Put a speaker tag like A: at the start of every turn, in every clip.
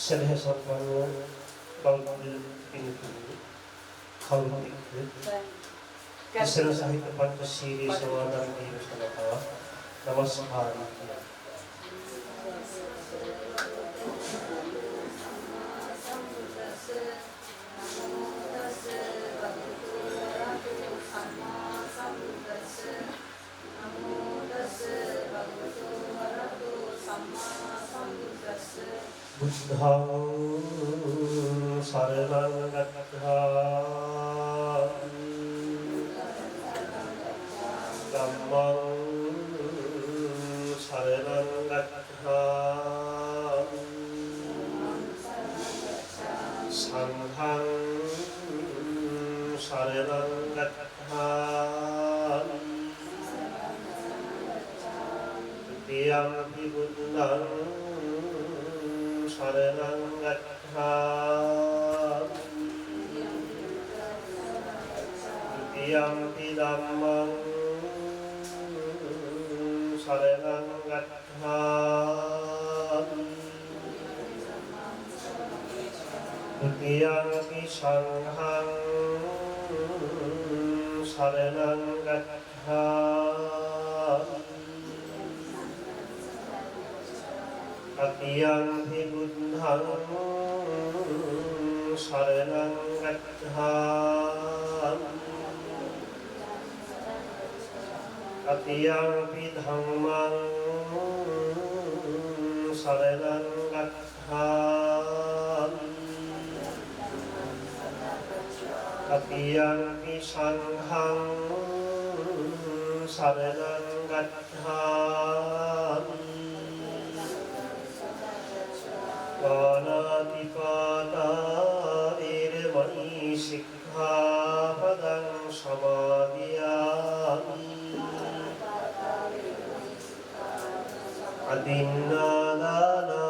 A: සෙනෙහසම්පන්න බෞද්ධ පින්තුනි කවුරුත් ඉස්සර සහිත පංචශීලී සමාදන් වීම සඳහා නමස්කාරය බුද්ධං සරණං ගච්ඡාමි ධම්මං සරණං ගච්ඡාමි සංඝං සරණං ගච්ඡාමි තියම්පි බුද්ධං शरणं गच्छामि द्वितीयंपि धम्मं शरणं गच्छामि तृतीयंपि संघं शरणं गच्छामि तृतीयंपि बुद्धं शरणं गच्छामि तृतीयंपि धम्मं शरणं गच्छामि तृतीयंपि संघं शरणं गच्छामि पानातिपाता वेरमणि सिक्खापदं समादियामि अदिन्नादाना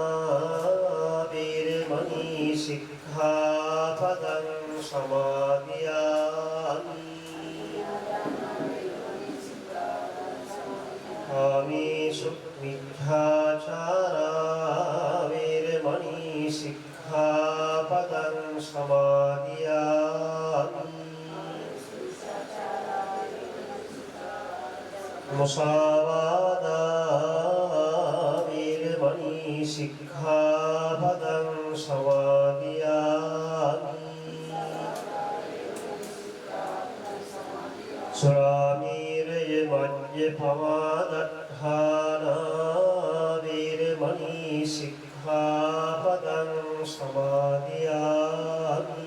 A: वेरमणि सिक्खापदं समादियामि कामेषु मिथ्याचारा वेरमणि सिक्खापदं समादियामि मुसावादा वेरमणि सिक्खापदं समादियामि सुरामेरय मद्यपमादत्थाना वेरमणि सिक्खापदं समादियामि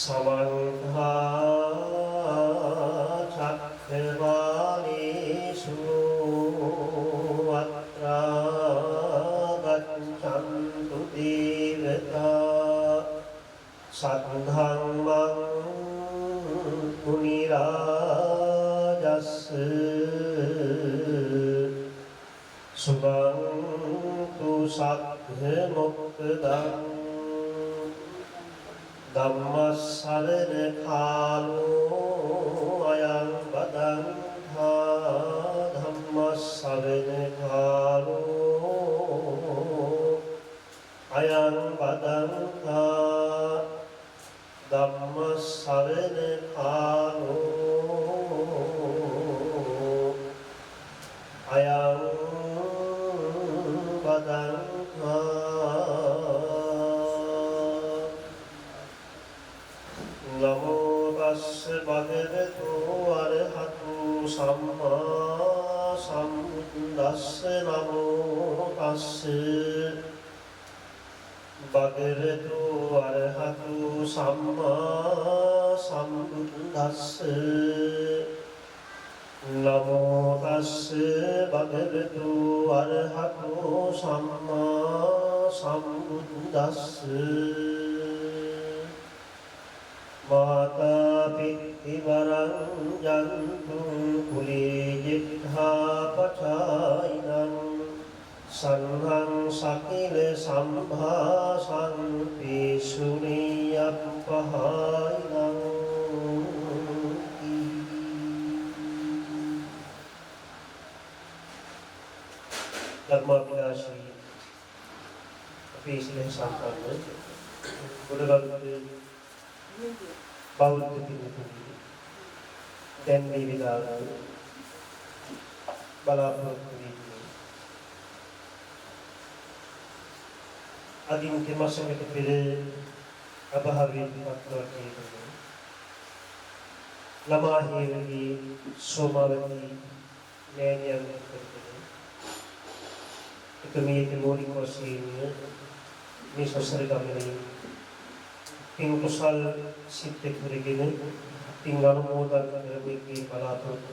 A: समन्ता चक्रवालेषु अत्रा गच्छन्तु देवता सद्धम्मं मुनिराजस् शुभं तु सद्मुक्तदं धम्मसरण कालो अयं वदन्ता धम्मसरण कालो अयं वदन्ता धम्मसरण कालो अयं वदन्ता नमो तस्स भगवतो अरहतो सम्मा सम्बुद्दस्स नमो तस्स भगवतो अरहतो सम्मा सम्बुद्दस्स नमो तस्स भगवतो अरहतो सम्मा सम्बुद्दस्स माता पितृवरं जन्तुं कुले जिह्वापचायिनं संघं सकिल सम्भाषं पेशुनीयपहायिनं ධර්මාභිලාෂී අපේ සිල් සම්පන්න ගොඩගත් බෞද්ධ පිළිතුරු දැන් මේ විලාසය බලාපොරොත්තු වෙන්නේ අදින් කෙමසකට පෙර අභාවයෙන් පත්වලා කියන්නේ ළමාහියගේ සෝමාවති නෑනියන් කරගෙන එකමීට මූලික වශයෙන් මේ සසර ගමනේ පින් කුසල් සිත් කරගෙන පින් අනුමෝදන් කරමින් බලාපොරොත්තු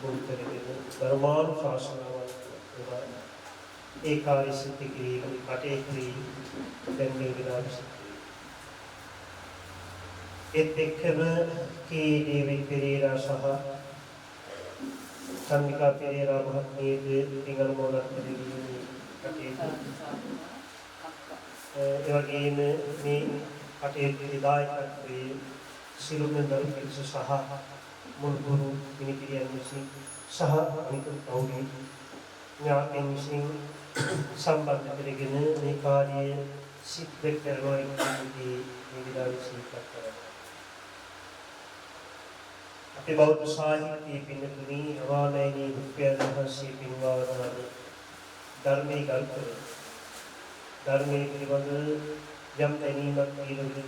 A: වූ කරගෙන ධර්මානුශාසනාවන් ඒ කාර්ය සිද්ධ කිරීම කටයුතු දැන් මේ විලාසය ඒත් එක්කම කී දේවී පෙරේරා සහ චන්ද්‍රිකා පෙරේරා මහත්මියගේ පින් අනුමෝදන් කිරීමේ කටයුතු ඒ වගේම මේ කටයුතු දායකත්වයේ සිළුම දරු පිරිස සහ මුල්ගුරු මිනිපිරියන් විසින් සහ අනිත් කවුරුන් ඥාතීන් විසින් සම්බන්ධ කරගෙන මේ කාර්යය සිද්ධ කරනවා කියන මේ විලාසය සිද්ධ කරනවා. අපේ බෞද්ධ සාහිත්‍යයේ පින්නතුනි අවානයනී බුද්ධයන් වහන්සේ පින්වවන ධර්මයේ ගල්පර ධර්මයේ පිළිබඳ යම් දැනීමක් තියෙනවා.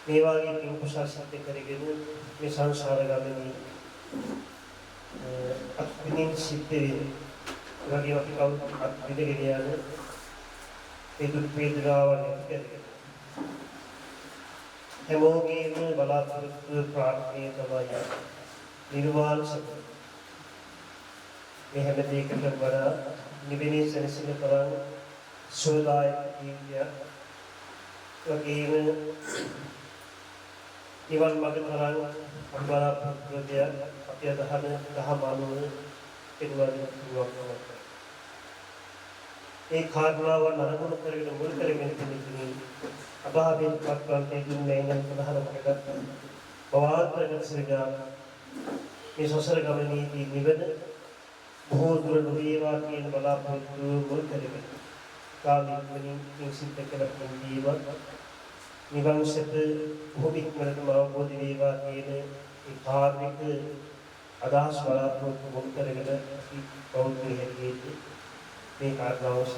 A: මේ වගේ පින් කුසල් සිද්ධ කරගෙන මේ සංසාර ගමනේ අත්විඳින් සිද්ධ වෙන වගේ අපි කවුරුත් අත්විඳගෙන යන ඒ දුක් වේදනාවන් ඇති හැමෝගේම බලාපොරොත්තු ප්‍රාර්ථනීය තමයි නිර්වාණ සත්‍ය. මේ හැම දෙයකටම වඩා නිවෙනේ සැනසෙන තරම් සුවදායක ජීවිතයක් වගේම නිවන් මාර්ග තරම් බලාපොරොත්තු දෙයක් අපි දහම අනුව පිළිවෙලින් පුළුවන්. ඒ කාරණාව නරඹන කරගෙන මුල් කරගෙන ඉන්නේ අභාවයෙන් පත්වන්නේ දුන්නේ නම් ප්‍රධාන කොටගත් බවාත්‍රක සිරගා මේ සසර ගමනේදී නිවන බොහෝ දුර නොවේවා කියන බලාපොරොත්තු මුල් කරගෙන කාලීනව සිද්ධ කළ ජීවත් නිවන් සැප භූමිකමලට අවබෝධ වේවා කියන ඒ කාර්මික අදහස් බලාපොරොත්තු මුල් කරගෙන අපි බෞද්ධ හැටියට මේ කාර්යව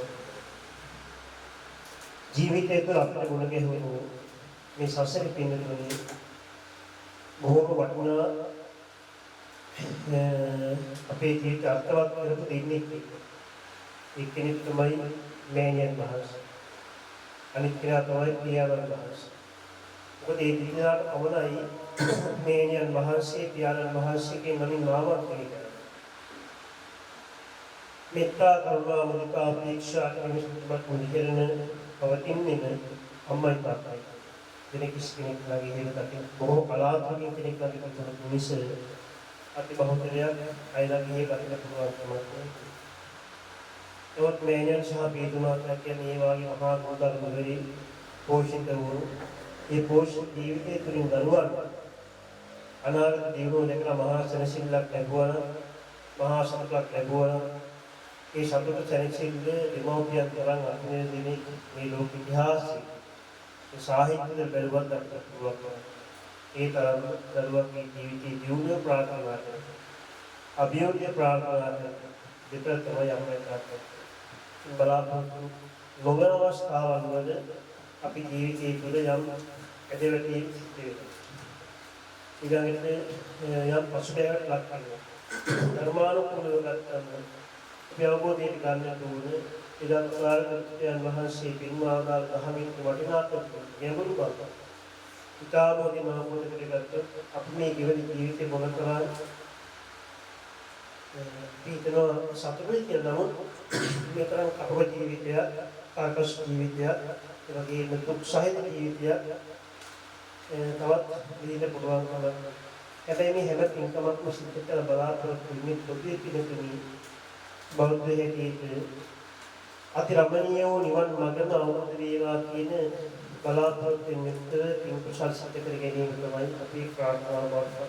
A: ජීවිතයේ තුළ අපිට ගුණ ගැහුණු මේ සසර පින්නතුනේ බොහෝම වටිනා අපේ ජීවිත අර්ථවත් කරපු දෙන්නේ එක්කෙනෙක් තමයි මෑණියන් වහන්සේ. අනිත් කෙනා තමයි පියාණන් වහන්සේ. මොකද ඒ දිනාට අවනයි මෑණියන් වහන්සේ පියාණන් වහන්සේගේ නමින් නාමකරණය කරනවා. මෙත්තා කරුණා මුදිතා උපේක්ෂා කියන මුදිකරන පවතින්නේ අම්මයි තාත්තයි. දෙනෙක් කෙනෙක් ළඟ හේතු දකින බොහෝ කලාතුරකින් කෙනෙක් ළඟ තිබුණ මිස අති බහුතරයක් අයලගේ දකින්න පුළුවන් තමයි. ඒවත් මෑණියන් සහ බේදුනාත් කියන්නේ මේ වගේ මහා ගෝධර්මවලදී පෝෂිත වූ ඒ පෝෂිත ජීවිතය තුළින් දරුවන් අනාගත දියුණුව දැකලා මහා සැනසෙල්ලක් ලැබුවා නම් මහා සතුටක් ලැබුවා නම් ඒ සතුට සැනසෙල්ල දෙමව්පියන් තරම් අත්මේ දෙන්නේ මේ ලෝක ඉතිහාසයේ ඒ සාහිත්‍යය බැලුවත් දක්වන්න පුළුවන්. ඒ තරම් දරුවන්ගේ ජීවිතයේ දියුණුව ප්‍රාර්ථනා කරනවා. අභියෝගය ප්‍රාර්ථනා කරනවා. දෙතර තමයි අපේ තාක්ෂණය. බලාපොරොත්තු නොවන අවස්ථාවන් වල අපි ජීවිතයේ තුළ යම් ඇදවැටීම් සිද්ධ වෙනවා. ඊළඟට යම් පසුබෑමක් ලක් වෙනවා. ධර්මානුකූලව ගත්තම අපි අවබෝධයෙන් ගන්න ඕනේ ඊළඟ වහන්සේ පින්වාදාල් දහමින් වටිනාකම ගැඹුරු බව. ඉතාමෝදී මහබෝධ කරගත්ත අපි මේ ජීවන ජීවිතේ මොනතරම් පිටනවා සතුටුයි කියලා නමුත් මෙතරම් අපව ජීවිතය ආකර්ෂ ජීවිතය ඒ වගේම දුක් සහිත ජීවිතය තවත් විඳින්න පුළුවන් කම. හැබැයි මේ හැම පින්කමක්ම සිද්ධ කළ බලාපොරොත්තු වෙන්නේ පොදුවේ පිළිතුරු බෞද්ධ හැටියට අති රමණීය වූ නිවන් මඟම අවබෝධ වේවා කියන බලාපොරොත්තු මෙතර පින් කුසල් සිද්ධ කර ගැනීම තමයි අපි ප්‍රාර්ථනා කරන්නේ.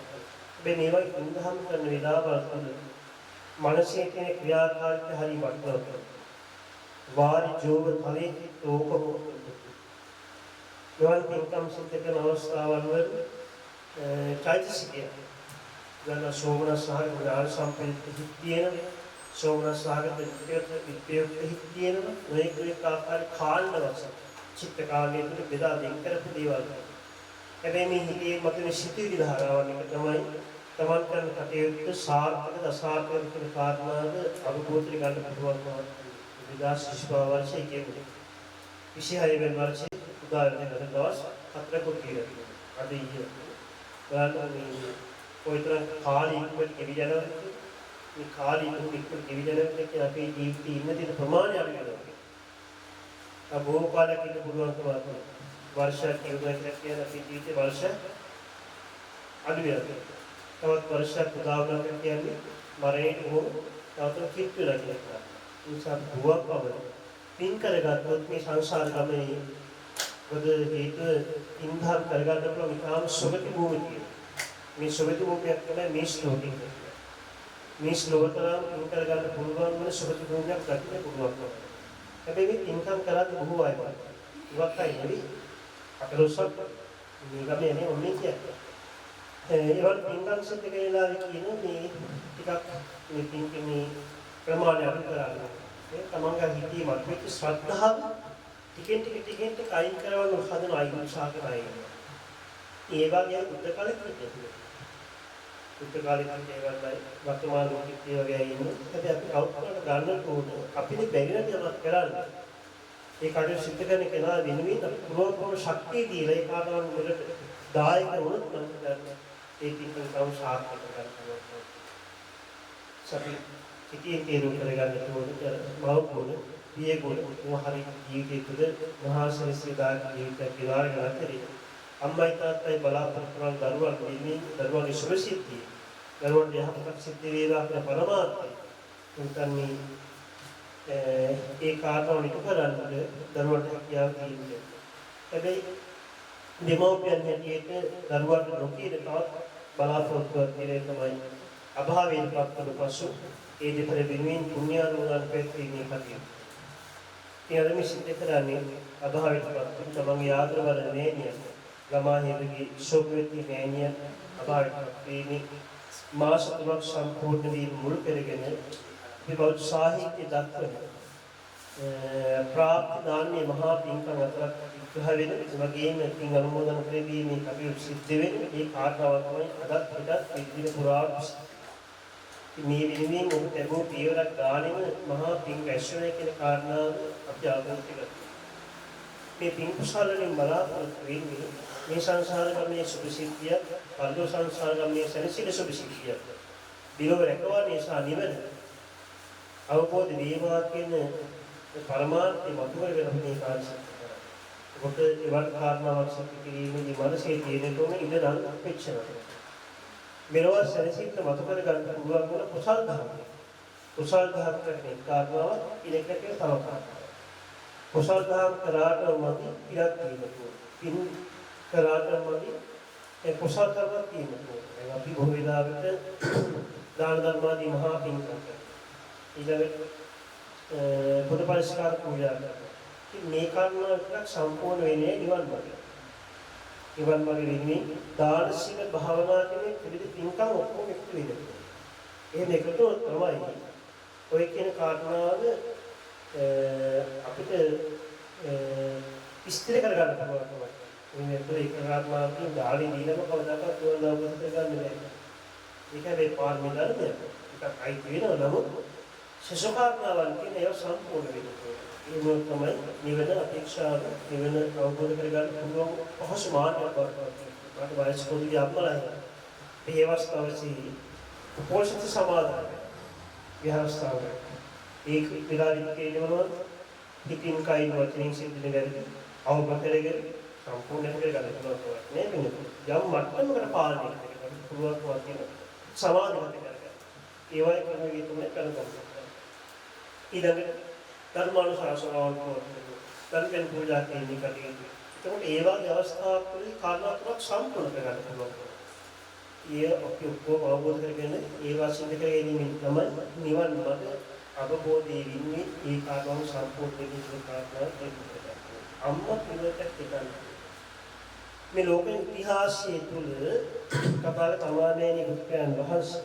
A: මේ මේවා ඉඳහම් කරන වේලාවල් තුළ මනසේ තියෙන ක්‍රියාකාරීත්වය හරි වටිනවා. වාරි ජෝව තලයේ රෝපක යෝන් පින්කම් සිද්ධ කරන අවස්ථාවන් වල චෛතසිකය ගන්න සෝමන සහගත ඥාන සම්පන්න තියෙන සෝමන සහගත විද්‍යාවේ තියෙන මේකේ ආකාර කාණ්ඩ වශයෙන් චිත්ත කාලයේ තුල බෙදා දෙන්න කරපු දේවල්. හැබැයි මේ හිතේ මතුවෙන සිතුවිලි ධාරාවන් එක තමයි තමන් කරන කටයුත්ත සාර්ථක දසාර්ථක කියන කාරණාව අවබෝධ කරගන්න පුළුවන්. 2025 වර්ෂයේ කියන්නේ 26 වෙනි වර්ෂයේ උදාහරණයක් දවස් 4ක් කියලා. අද ඊයේ බලන්න මේ කොයිතරම් කාලී ඉක්මනට ගෙවි යනවා. මේ කාලී ඉක්මනට ගෙවි යනවා කියන්නේ අපේ ජීවිතේ ඉන්න තියෙන ප්‍රමාණය අඩු වෙනවා. බොහෝ කාලයක් ඉන්න පුළුවන්කම තියෙනවා. වර්ෂයක් කියනවා කියන්නේ අපේ ජීවිතේ වර්ෂ අඩු වෙනවා. තවත් වර්ෂයක් උදාහරණයක් කියන්නේ මරණයට හෝ තවත් කිට් වෙලා කියලා. නිසා බුවක් බව පින් කරගත්තොත් මේ සංසාර ගමනේ පොද හේතු ඉන්ධන කරගන්න පුළුවන් ඉතාම සුගති භූමිය. මේ සුගති භූමියක් තමයි මේ ශ්ලෝකෙ. මේ ශ්ලෝකතරම් පින් කරගන්න පුළුවන් වෙන සුගති භූමියක් ගන්න පුළුවන්. හැබැයි මේ ඉන්කම් කරද්දී බොහෝ අය ඉවත් අය නෙවෙයි. අකලොස්සක් මේ ගමේ නේ ඔන්නේ කියන්නේ. ඒවල් පින්කම් සිද්ධ කරලා කියන මේ ටිකක් මේ පින්කමේ ප්‍රමාණය අඩු කරගන්න. ඒ තමන්ගේ හිතේ මතුවෙච්ච ශ්‍රද්ධාව ටිකෙන් ටික අයින් කරවන්න හදන අයින් උත්සාහ කරයි. ඒ වගේ බුද්ධ කාලෙත් තිබුණා. බුද්ධ කාලෙත් ඒවල්යි වර්තමාන ලෝකෙත් ඒ වගේ ඉන්නේ. හැබැයි අපි අවුරුද්දකට ගන්න ඕන අපිට බැරි නම් යමක් කරන්න. ඒ කාර්ය සිද්ධ කරන කෙනා වෙනුවෙන් අපි පුරෝපෝර ශක්තිය දීලා ඒ කාර්යවන් වලට දායක වුණොත් නම් ඒ පිටකම් සාර්ථක කරගන්න. සපි සිටියේ තේරුම් කරගන්න ඕනේ මව්ගුණ, පියගුණ, මොහරි ජීවිතයේ මහා සරිසදාක ජීවිතයක් කියලා ගන්නතරේ අම්මයි තාත්තයි බලාපොරොත්තු වන දරුවන් වෙන්නේ දරුවන්ගේ සුරසිද්ධිය. දරුවන්ගේ යහපතක් සිද්ධ වේවා කියන පරමාර්ථය. උන්ටන්නේ ඒ කාර්යවල ඉටු කරන්නේ දරුවන්ට හැකියාව දෙන්නේ. හැබැයි දෙමව්පියන් හැටියට දරුවන්ට නොකියන තවත් බලාපොරොත්තුවක් දෙන්නේ තමයි අභාවයෙන් පත්වන පසු ඒ දෙපළ වෙනුවෙන් පුණ්‍යානුමෝදන් පැවැත්වීමේ කටයුතු. ඒ අදමි සිද්ධ කරන්නේ අභාවයෙන් පත්වන තමන්ගේ ආදරවල නෑනිය ගමාහිරගේ ශෝකවේති නෑනිය අභාවයෙන් පත්වීමේ මාස 3ක් සම්පූර්ණ වීම මුල් කරගෙන මේ බෞද්ධ සාහිත්‍ය දක්වන ප්‍රාප්ති දාන්නේ මහා පින්කම් අතරක් විග්‍රහ වෙන වගේම පින් අනුමෝදන් කිරීමේ කටයුතු සිද්ධ වෙන්නේ මේ කාර්යව තමයි අදත් පිටත් විදින පුරා මේ වෙනුවෙන් ඔබ ලැබූ පියවරක් ගානෙම මහා පින් රැස්වෙන කියන කාරණාව අපි අවබෝධ කරගන්නවා. මේ පින් කුසලයෙන් බලාපොරොත්තු වෙන්නේ මේ සංසාර ගමනේ සුභසිද්ධිය, පරලෝ සංසාර ගමනේ සැනසෙන සුභසිද්ධිය. දිලව රැකවන්නේ සා නිවන අවබෝධ වීමා කියන පරමාර්ථය මතුවගෙන මේ කාර්යය කරනවා. ඔබට ඉවත් කාරණාවක් සිද්ධ කිරීමේදී මනසේ තියෙන තෝරන ඉඳන් අපේක්ෂා මෙලොව සැනසෙන්න මතු කර ගන්න පුළුවන් වන කුසල් ධර්ම. කුසල් ධර්ම කියන්නේ කාරණාව ඉලක්කයේ තවකාරය. කුසල් ධර්ම කරාටමදි ඉලක්ක වීමතු. පින් කරාටමදි ඒ කුසල් ධර්ම තියෙනවා. අපි බොහෝ වෙලාවට දාන ධර්මාදී මහා පින් කරනවා. ඊළඟට බුදු පරිස්කාර පූජා කරනවා. මේ කාරණාවක් සම්පූර්ණ වෙන්නේ නිවන් මාර්ගය. නිවන් මාර්ගය වෙන්නේ දාන සීල භාවනා කියන විවිධ පින්කම් ඔක්කොම එකතු වෙනවා. එහෙම එකතු තමයි ඔය කියන කාරණාව අපිට ඉස්තිර කරගන්න පුළුවන් තමයි. මේ මෙතන එක කාරණාවකින් දාලි දීලම කවදාකවත් දුරදාවකට ගන්න බෑ. ඒක මේ පාරමී ධර්මය. ඒකයි වෙනවා නමුත් සසෝකාරණාවන් කියන ඒවා සම්පූර්ණ වෙනවා. ඒක තමයි නිවන අපේක්ෂාව නිවන අවබෝධ කරගන්න පුළුවන් පහසු මාර්ගයක් වගේ. මට වයස් පොඩි අපලයි. මේ අවස්ථාවේදී උපෝෂිත සමාදාන විහාරස්ථාන ඒක විලාරිත කියනවා පිටින් කයින් වචනින් සිද්ධ වෙන අවබෝධ කරගෙන සම්පූර්ණ කරගන්න පුළුවන් නේ මෙන්න යම් මට්ටමකට පාලනය කරන්න පුළුවන් වගේ සමාදාන කරගන්න. ඒවයි ක්‍රමයේ තුනේ කරගන්න. ඊළඟට ධර්මානුශාසනාවන් ධර්මයෙන් පූජා කියන කටයුතු. ඒකෝට ඒ වගේ අවස්ථාවකදී කාරණා තුනක් සම්පූර්ණ කරගන්න පුළුවන්. ඒ අපි ඔක්කොම අවබෝධ කරගෙන ඒ වාසින්ද කරගෙන තමයි නිවන් මාර්ග අවබෝධයේ ඉන්නේ ඒ කාර්යවල සම්පූර්ණ දෙවියන් කාර්යය දෙන්නේ. අම්මා පිළිවෙතක් තිබන්නේ. මේ ලෝක ඉතිහාසයේ තුල කපාල කමාමෑණි බුදුන් වහන්සේ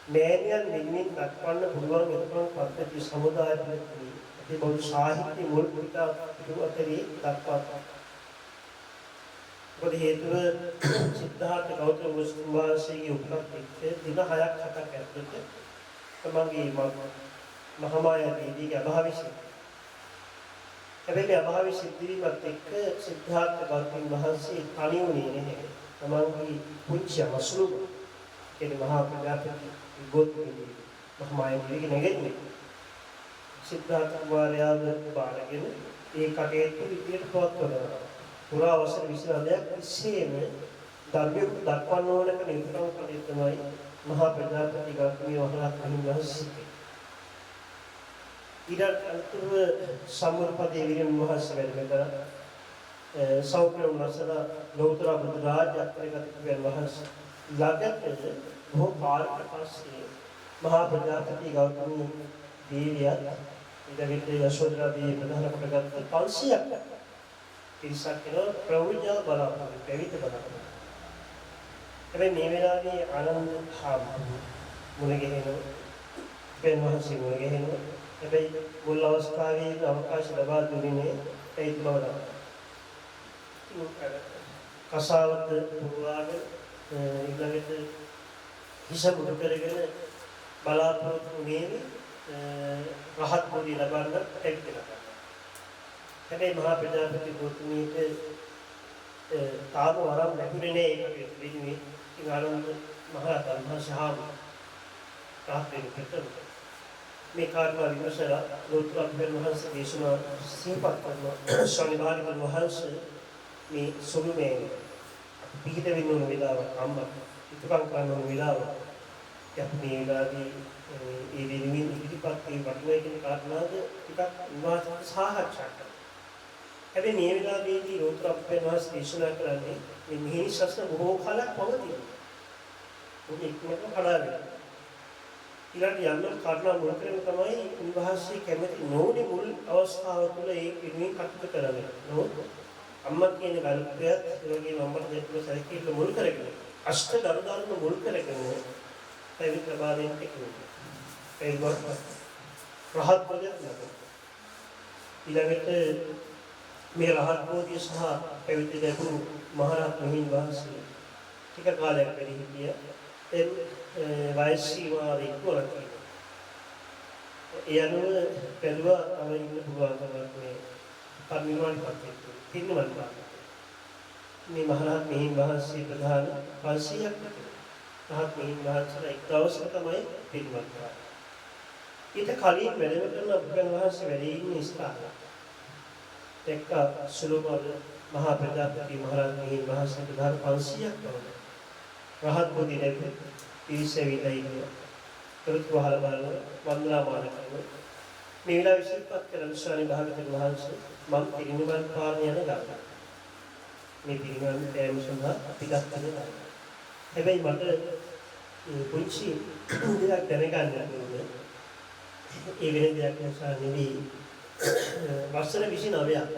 A: මෑණියන් වෙනුවෙන් දක්වන්න පුළුවන් එකම පද්ධති සමුදාය පද්ධතිය. ඒ බෞද්ධ සාහිත්‍ය මුල් පිටා අතරේ දක්වනවා. මොකද හේතුව සිද්ධාර්ථ ගෞතම වහන්සේගේ උපන්දිනයේ දින 6ක් 7ක් ඇතුළත තමන්ගේ මහාමායා දේවියගේ අභාවය සිද්ධ. හැබැයි අභාවය සිද්ධ වීමත් එක්ක සිද්ධාර්ථ ගෞතම වහන්සේ තනි වුණේ නැහැ. තමන්ගේ පුංචි මසුරු කියන මහා ප්‍රජාපති ගෝත්‍රයේ මහාමායා දේවියගේ නැගෙන්නේ. සිද්ධාර්ථ කුමාරයාව බාරගෙන ඒ කටයුතු විදියට පවත්වනවා. පුරා අවසර 29ක් ඉස්සෙම ධර්මයේ දක්වන්න ඕන කෙනෙක් නිතරම කලේ තමයි මහා ප්‍රජාපති ගෞතම වහන්සේ. ඊට අතුරුව සම්මුතිපදේ විරින් වහන්සේ වැඩ සෞඛ්‍ය උනසල ලෞතර බුදු රාජ්‍ය අත්‍යගත වහන්සේ ළඟට බොහෝ කාලයකට පස්සේ මහා ප්‍රජාපති ගෞතම දේවියත් ඊට යශෝදරා දේවිය ප්‍රධාන කොටගත් 500ක් පිරිසක් වෙන ප්‍රවෘජා බලාපොරොත්තු පැවිදි බලාපොරොත්තු. හැබැයි මේ වෙලාවේ ආනන්ද හාමුදුරුවෝ මුණ ගැහෙනවා. පෙන්වහන්සේ මුණ ගැහෙනවා. හැබැයි මුල් අවස්ථාවේ අවකාශ ලබා දුන්නේ නැහැ. ඒත් බවලා. කසාවත පුරවාගෙන ඊළඟට හිස මුඩ කරගෙන බලාපොරොත්තු වෙන්නේ රහත් බෝධි ලබන්න හැකියාව. හැබැයි මහා ප්‍රජාපති ගෞතමීට තාම වරම් ලැබුණේ නැහැ ඒකට වෙන්නේ. ඉතින් ආනන්ද මහ රහතන් වහන්සේ මේ කාර්යය විමසලා ලෝතර වහන්සේ දේශනා සිහිපත් කරන ශනිවාරි වහන්සේ මේ සුළුමේ පිහිට වෙන්න වෙලාව අම්මා ඉතුකම් කරන වෙලාව යප්පේ වෙලාවේ ඒ වෙනුවෙන් ඉදිරිපත් මේ වටිනා කියන කාරණාද ටිකක් විවාද සාකච්ඡා කරනවා. හැබැයි මේ වෙලාවේදී ලෝතර වහන්සේ දේශනා කරන්නේ මේ මිහිරි ශාස්ත්‍ර බොහෝ කාලයක් පවතිනවා. ඔබ එක්කම කඩාගෙන ඊළඟ යම් කාරණා මුල් කරගෙන තමයි උන්වහන්සේ කැමති නොවුනේ මුල් අවස්ථාව තුළ ඒ පිළිමින් කටයුතු කරන්නේ. නමුත් අම්මා කියන ගල්පයත් ඒ වගේම අම්මට දෙන්න සැලකීම මුල් කරගෙන අෂ්ට ධර්ම මුල් කරගෙන පැවිදි ලබා දෙන්න කිව්වා. ඒ වගේ රහත් බෝධියක් ලැබුණා. ඊළඟට මේ රහත් බෝධිය සහ පැවිදි ලැබුණු මහරහත් මෙහින් වහන්සේ ටික කාලයක් වැඩි හිටියා. වයස් සීමාව ඉක්මවලා තියෙනවා. ඒ අනුව බැලුවා තව ඉන්න පුළුවන් කමක් මේ පරිනිර්වාණ පත්‍රික පින්නවල් පාන. මේ මහරහත් මෙහින් වහන්සේ ප්‍රධාන 500ක් රහත් මෙහින් වහන්සේලා එක් දවසක තමයි පින්වත් කරන්නේ. ඊට කලින් වැඩම කරන බුදුන් වහන්සේ වැඩ ඉන්න ස්ථානය. එක්ක සුළුමල් මහා ප්‍රජාපති මහරහත් මෙහින් වහන්සේ ප්‍රධාන 500ක් තමයි. රහත් බෝධි ලැබුණේ පිරිසෙවිලා ඉන්නවා. කරුත් වහල බලන වන්දනාමාන කරනවා. මේ විලා විශේෂපත් කරන ශානි භාගතුන් වහන්සේ මම පිරිනිවන් පාන යන ගාථා. මේ පිරිනිවන් පෑම සඳහා අපි ගන්න. හැබැයි මට පුංචි දෙයක් දැනගන්න ඕනේ. ඒ වෙන දෙයක් නිසා නෙවෙයි. වසර 29ක්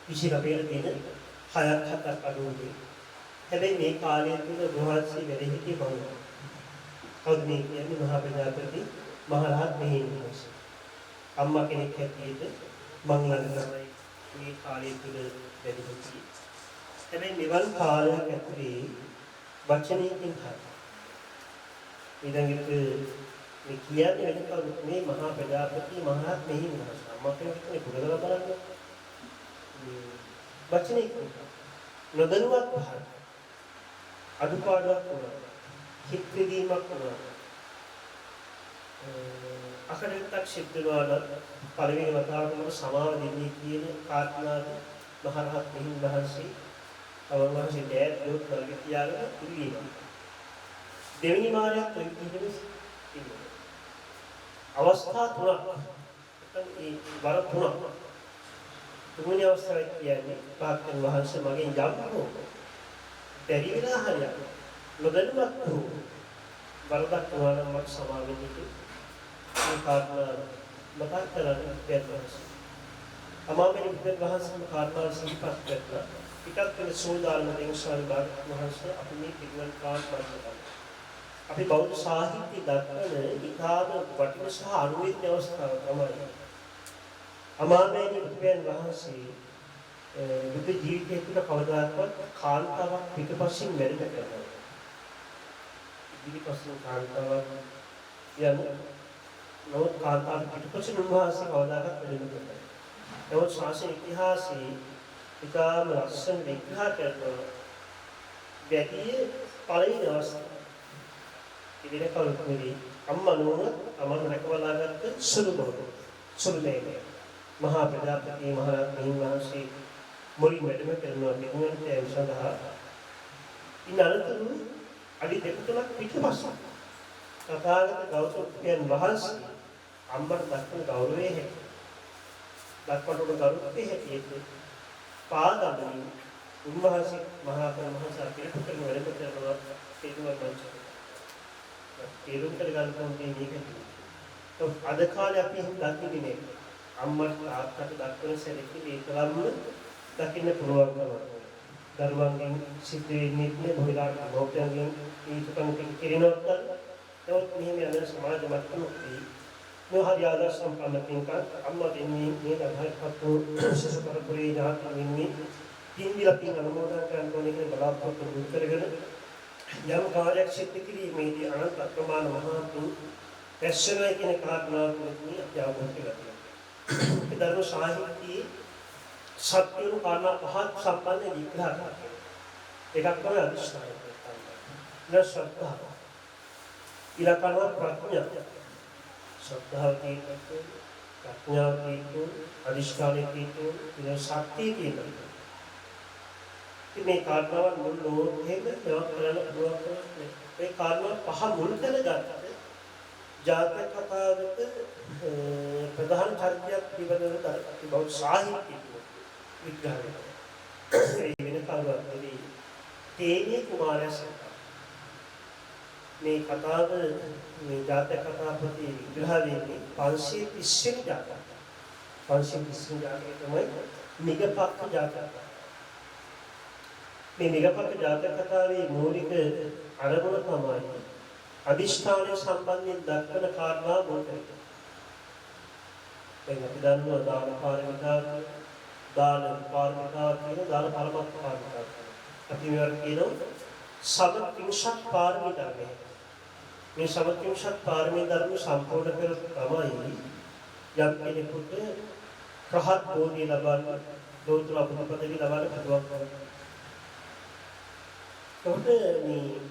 A: 29 තියෙන 6ක් 7ක් අඩුවේ. හැබැයි මේ කාලය තුළ ගෘහස්ථී වැඩ සිටි බව. කවුද මේ කියන්නේ මහා ප්‍රජාපති මහරහත් මෙහින් වහන්සේ. අම්මා කෙනෙක් හැටියට මං ළඟ තමයි මේ කාලය තුළ වැඩ සිටියේ. හැබැයි මෙවන් කාලයක් ඇතුලේ වචනයකින් හරි. ඊළඟට මේ කියන්නේ වෙනකල් මේ මහා ප්‍රජාපති මහරහත් මෙහින් වහන්සේ. අම්මා කෙනෙක් පුරදලා බලන්න. වචනයකින් නොදැනුවත් පහළ අදුපාඩුවක් වුණා. හිත විදීමක් වුණා. අකඩෙත්තක් සිද්ධ වුණා. පළවෙනි වතාවටම සමාව දෙන්නේ කියන කාරණාව මහරහත් මෙහින් වහන්සේ අවවහන්සේ දෑත් දොත් වර්ග තියාගෙන ඉල්ලීවා. දෙවෙනි මාර්ගයක් ප්‍රතිවිරුද්ධ ඉන්නවා. අවස්ථා තුනක්. නැත්නම් ඒ වර තුනක්. තුන්වෙනි අවස්ථාවේ කියන්නේ පාක්කන් වහන්සේ මගෙන් යම්කෝ බැරි වෙලා හරියක් නොදැනුවත් වූ වරදක් වුණා නම් මට සමාවෙන්න මේ කාරණා මතක් කරගන්න බැහැ. අමාමෙනි බුදුන් වහන්සේ කාරණා සිහිපත් කළා. පිටත් වෙන සෝදාන දෙවියන් වහන්සේ අපි මේ පිළිවන් කාර්යය අපි බෞද්ධ සාහිත්‍ය දක්වන ඉතාම වටින සහ අනුවේද්‍ය අවස්ථාව තමයි අමාමෙනි බුදුන් වහන්සේ බුද්ධ ජීවිතයේ තුල කවදාකවත් කාන්තාවක් පිටපසින් වැඩ කරනවා. ඉදිරිපසින් කාන්තාවක් යන නමුත් කාන්තාවක් පිටපසින් උන්වහන්සේ කවදාකවත් වැඩ කරනවා. නමුත් ශාසන ඉතිහාසයේ ඉතාම ලස්සන විග්‍රහ කරනවා. වැටියේ පළවෙනි අවස්ථාව. ඉදිරිය කවුරුත් අම්මා නෝන අමන් රැකවලාගත්ත සුදු බොරු. සුදු දෙන්නේ. මහා ප්‍රජාපති මහරහතන් වහන්සේ මුලින් වැඩම කරනවා මෙවුන්ට ඒ සඳහා ඉන්නලතුරු අඩි දෙක තුනක් පිටපස්ස තථාගත ගෞතමයන් වහන්සේ අම්මට දක්වන ගෞරවයේ හැටි දක්වන ගෞරවයේ හැටි පාදමින් උන්වහන්සේ මහා මහසා පිළිපද කරන වැඩම කරනවා ඒකම පංච ඒරුම් කර ගන්න ඕනේ මේක අද කාලේ අපි හිත දකින්නේ අම්මට තාත්තට දක්වන සැලකිලි ඒකලම දකින්න පුළුවන් කරනවා. ධර්මයෙන් සිද්ධ වෙන්නේ නේ බොහෝලාට භෞතිකයෙන් ඊටකම් කිරිනොත් තවත් මෙහෙම යන සමාජ මට්ටමකදී මේ හරි ආදර්ශ සම්පන්න පින්කම් අම්මා දෙන්නේ මේ අධාරපත් ශිෂ්‍ය පරපුරේ ඥාතියින්නේ පින්විලා පින් අනුමෝදන් කරන ඕනේ කියන බලාපොරොත්තු දුරු කරගෙන යම් කාර්යයක් සිද්ධ කිරීමේදී අනන්ත ප්‍රමාණ මහා පින් පැස්සනයි කියන කාරණාව තුලින් අපි අවබෝධ කරගන්නවා. ඒ ධර්ම සාහිත්‍යයේ සත්‍යන කාරණා පහක් සම්බන්ධ විග්‍රහ කරනවා. එකක් තමයි අදිෂ්ඨානය. ශ්‍රද්ධාව. ඊළඟට ප්‍රඥා. ශ්‍රද්ධාව කියන්නේ ප්‍රඥාව කියන්නේ අදිෂ්ඨානය කියන්නේ ඊළඟ ශක්තිය කියන්නේ. මේ කාරණාවන් මුල් ලෝකෙම නව කරන්න පුළුවන්. මේ කාරණා පහ මුල් කරගත්ත ජාතක කතාවක ප්‍රධාන චරිතයක් පිළිබඳව තමයි බෞද්ධ සාහිත්‍යය විග්‍රහය. ඒ වෙන කාලවලදී තේනිය කුමාරයා මේ කතාව මේ ජාතක කතාපති විග්‍රහ වෙන්නේ 530 වෙනි ජාතකය. 530 වෙනි ජාතකය තමයි නිගපක්ඛ ජාතකය. මේ නිගපක්ඛ ජාතක කතාවේ මූලික අරමුණ තමයි අදිෂ්ඨානය සම්බන්ධයෙන් දක්වන කාරණා මොකක්ද? දැන් අපි දන්නවා දාන පාරමිතා දාන පාරමිතා කියන දාන පරමත් පාරමිතා. අපි මේවට කියනවා සමත්විංශක් පාරමී ධර්මය. මේ සමත්විංශක් පාරමී ධර්ම සම්පූර්ණ කර තමයි යම් කෙනෙකුට රහත් බෝධිය ලබන්න ලෝතර බුදු පදවි ලබන්න පුළුවන්. මේ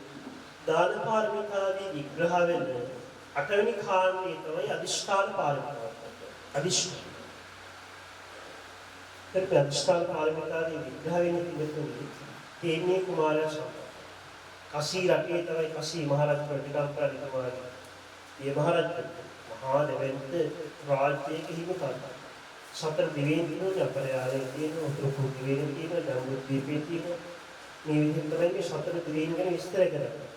A: දාන පාරමිතාවේ විග්‍රහ වෙන අටවෙනි කාණ්ඩය තමයි අදිෂ්ඨාන පාරමිතාව. අදිෂ්ඨාන. අදිෂ්ඨාන පාරමිතාවේ විග්‍රහ වෙන පිළිතුරු තේන්නේ කුමාරයා සමග. කසී රටේ තමයි කසී මහරජ ප්‍රතිකාම්පරාදිතුමාගේ. මේ මහරජ මහා දෙවෙන්ද රාජ්‍යයේ හිමිකම්. සතර දිවයින් කියන අපරයාලේ තියෙන උතුරු දිවයින් තියෙන ජම්බුද්වීපයේ තියෙන මේ විදිහට තමයි මේ සතර දිවයින් ගැන විස්තර කරන්නේ.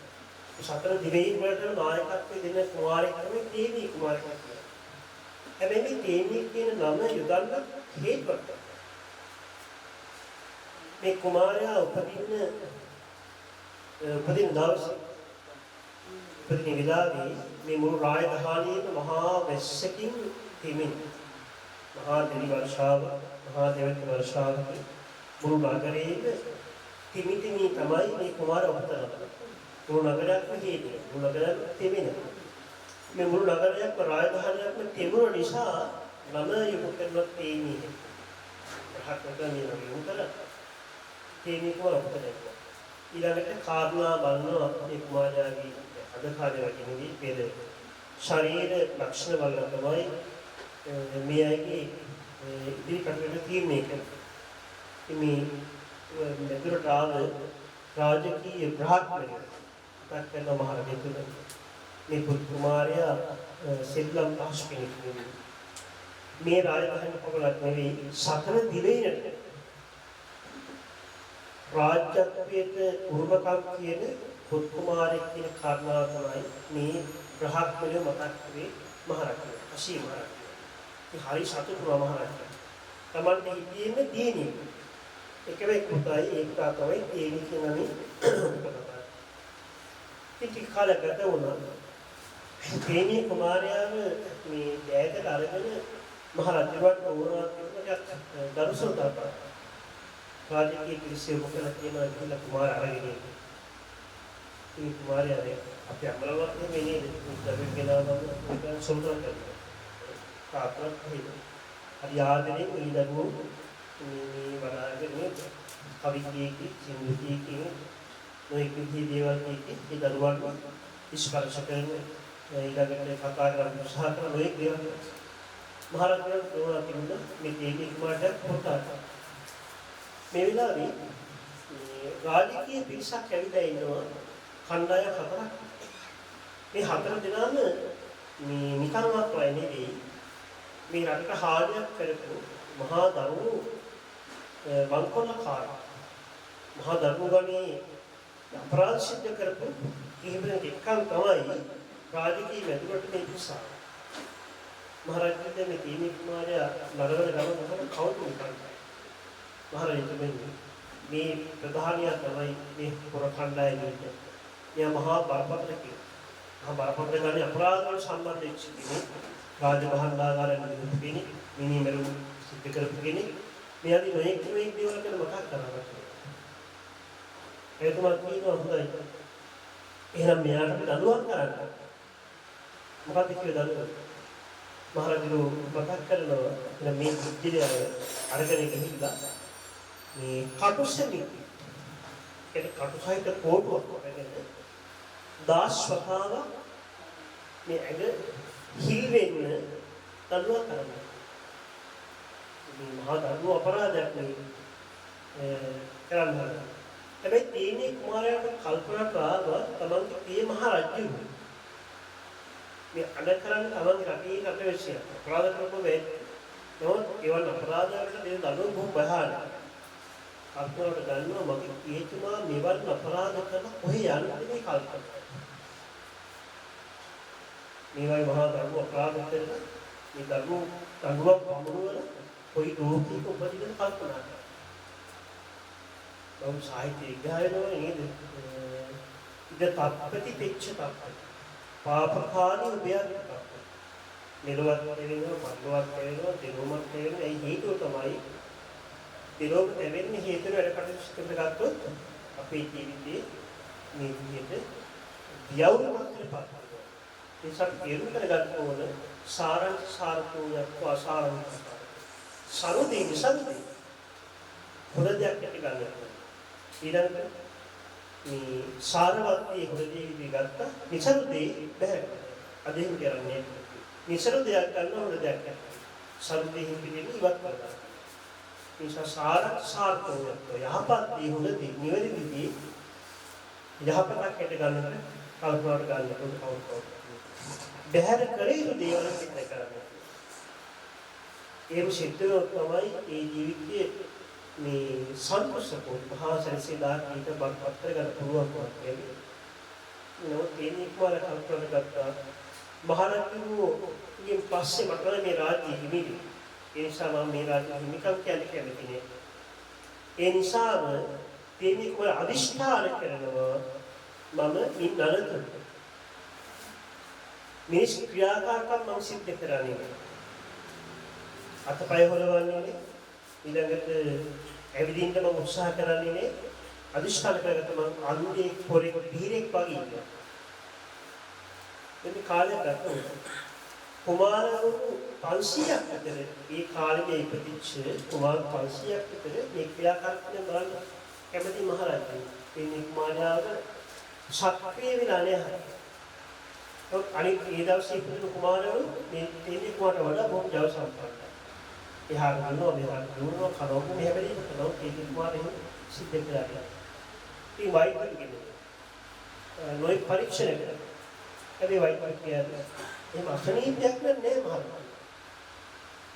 A: සතර දිවයින් වලට නායකත්වය දෙන කුමාරයෙක් තමයි තේමී කුමාරයා කියන්නේ. හැබැයි මේ තේමී කියන නම යොදන්න හේතුවක්. මේ කුමාරයා උපදින දවසේ උපදින විලාවේ මේ මුළු රාජධානියේම මහා වැස්සකින් තෙමින් මහා දෙවි වර්ෂාව මහා දෙවි වර්ෂාව මුළු නගරයේම තිමිතිමි තමයි මේ කුමාරයා උපතනවා. මුළු නගරයක්ම හේතුව. මුළු නගරයක්ම තෙමෙනවා. මේ මුළු නගරයක්ම රාජධානියක්ම තෙමුන නිසා නම යොමු කරන තේමී. රහත්කමිය නමින්තර තේමී කුමාරයා. ඊළඟට කාරුණා බලනවා මේ කුමාරයාගේ අද කාලේ වගේ වේද ශරීර ලක්ෂණ බලන තමයි මේ අයගේ ඉදිරි කටයුතු තීරණය කරන්නේ. මේ මෙදුරට ආව රාජකීය බ්‍රහ්මණය තත්කන මහරජතුමනි මේ කුමාරයා සෙල්ලම් පහසු කෙනෙක් නෙවෙයි. මේ රාජධානි පොළක් නෙවෙයි සතර දිවයිනට රාජ්‍යත්වයට උරුමකම් කියන පුත් කුමාරයෙක් කියන කාරණාව තමයි මේ බ්‍රහ්මණය මතක් කරේ මහරජා. අසී මහරජා. ඒ හරි සතුටුම මහරජා. තමන්ට හිතෙන්නේ දිනේ. එකම පුතයි ඒක තමයි දිනේ කියන්නේ. ඉතින් කාලයක් ගත වුණා. දිනේ කුමාරයාව මේ දෑකට අරගෙන මහරජුට ඕනවත් කිව්වට දරුසෝ තාපා. රාජකීය පිළිසෙ මොකද කියනවා කියලා කුමාර අරගෙන ඉන්නේ. ඉතින් කුමාරයා අපේ අමලවත් නෙමෙයි දරුවෙක් ගෙනාවම ඒක සොල්රන් කරනවා. තාත්තත් හේතු. හරි ආදරෙන් මේ දරුවෝ මේ වඩාගෙන කවි කීකි සිංහල කීකි නොයෙක් විදිහේ දේවල් කීකි ඒ දරුවන්ව ස්පර්ශ කරන ඊළඟට කතා කරන උත්සාහ කරන නොයෙක් දේවල් මහරජාණන් වහන්සේ කිව්වා මේ දෙවි කුමාරට පොතක් මේ විලාදී රාජකීය පිරිසක් ඇවිල්ලා ඉන්නවා කණ්ඩායම් හතරක්. මේ හතර දෙනාම මේ නිකන්වත් අය නෙවෙයි. මේ රටට හානියක් කරපු මහා දරුණු වංකොලකාර. මහා දරුණු ගණේ අපරාධ සිද්ධ කරපු කිහිපෙනෙක් එක්කන් තමයි රාජකීය වැදුරට මේ පිරිසක්. මහරජාණන් මේ තීනි කුමාරයා නගර ගමන කවුරුත් කරන්නේ. මහරජතුමනි මේ ප්‍රධානියා තමයි මේ පොර කණ්ඩායමේ. එයා මහා බරපතල කෙනෙක්. මහා බරපතල ගානේ අපරාධ වල සම්බන්ධ වෙච්ච කෙනෙක්. රාජභාණ්ඩාගාරයෙන් කෙනෙක්. මිනිමරු සිද්ධ කරපු කෙනෙක්. මේ ආදී නොයෙක් දේවල් ගැන මතක් කරනවා. එතුමා කියනවා හොඳයි. එහෙනම් මෙයාට දඬුවම් කරන්න. මොකද කියලා දඬුවම්? මහරජු මතක් කරනවා එහෙනම් මේ ඉදිරිය අරගෙන ගිහිල්ලා මේ කටුසෙනි ඒක කටුසයිත කෝටුවක් වගේ දාස්වතාව මේ ඇඟ හිල් වෙන්න දඬුවම් කරනවා. මේ මහා දඬුවම් අපරාධයක් නෙවෙයි කරන්න. හැබැයි තීනේ කුමාරයාට කල්පනා කරා තමන්ගේ පිය මහ රජු මේ අඩ කරන්න තමන්ගේ රටේ රටවැසිය අපරාධ කරපු වෙයි නෝත් ඒවල් අපරාධයකට දෙන දඬුවම් බොහොම බහාරයි. අත්වලට ගන්නවා මගේ පියතුමා මෙවන් අපරාධ කරන කොහේ යන්නේ මේ කල්පනා. මේවයි මහා දරුවෝ අපරාධ කරන මේ දඬුවම් පමුණුවන කොයි දෝෂික උපදින කල්පනා කරනවා. බෞද්ධ සාහිත්‍යයේ ගායනවා නේද? ඉත තප්පති පිච්ච තප්පති. පාපකාරී උදයක් තප්පති. නිරවත් වෙනවා, මරණවත් වෙනවා, දිනෝමත් වෙනවා. ඒ හේතුව තමයි දිනෝම දෙවෙනි හේතුව වැඩ කටයුතු කරගත්තොත් අපේ ජීවිතේ මේ විදිහට දියවුමක් කරපත්. ඒසක් තේරුම් කරගන්න ඕන සාරංශ සාර්ථකව අසාරංශ. සරුදී විසන්දී හොඳ දෙයක් ඇති ගන්නවා. ඊළඟට මේ සාරවත්ී හොදදී විගත්ත නිසරුදී බෑ. අදින් කරන්නේ නිසරු දෙයක් ගන්න හොඳ දෙයක් නැහැ. සරුදී හිමිනේ ඉවත් කරනවා. නිසා සාර්ථකව යහපත් දී හොදදී නිවැරදිදී යහපතක් ඇති ගන්නට කල්පනාවට ගන්න කවුරුත් බහැර කරේ යුතු දේවල් සිද්ධ කරන්නේ. ඒව සිද්ධ තමයි ඒ ජීවිතයේ මේ සංකල්ප මහා සංසිඳා කීට බරපතල කරගන්න පුළුවන් වගේ. නෝ තේනි කුමාර කල්පනා කරලා මහරජුගේ පස්සේ මට මේ රාජ්‍ය හිමිවි. ඒ නිසා මම මේ රාජ්‍ය හිමිකම් කියන්නේ කැමති නෑ. ඒ නිසාම තේනි කුමාර අදිෂ්ඨාන කරනවා මම මින් නරක මේ ක්‍රියාකාරකම් මම සිද්ධ කරන්නේ. අතපය හොලවන්නේ ඊළඟට ඇවිදින්න මම උත්සාහ කරන්නේ නේ අදිෂ්ඨාන කරගත්ත මම අන්දේ පොරේ පිහිරෙක් වගේ ඉන්නවා. මේ කාලේ ගත්තා කුමාරවරු 500ක් අතර ඒ කාලේ මේ ඉපදිච්ච කුමාර 500ක් අතර මේ ක්‍රියාකාරකම් බලන්න කැමති මහරජා. මේ කුමාරයාව සක්‍රිය වෙලා නැහැ. අනිත් ඒ දවසේ ඉපදුණු කුමාරවරු මේ තේනි කුමාරට වඩා බොහෝ ජව සම්පන්නයි. එහා ගන්නවා මෙහා ගන්නවා කරවපු මෙහෙ බැරි කරනවා තේනි කුමාරෙහි සිද්ධ කරලා. මේ වයිට් කියන්නේ නොයි පරීක්ෂණය කරනවා. ඒ වයිට් කියන්නේ එහෙම අසනීපයක් නෑ මහරජා.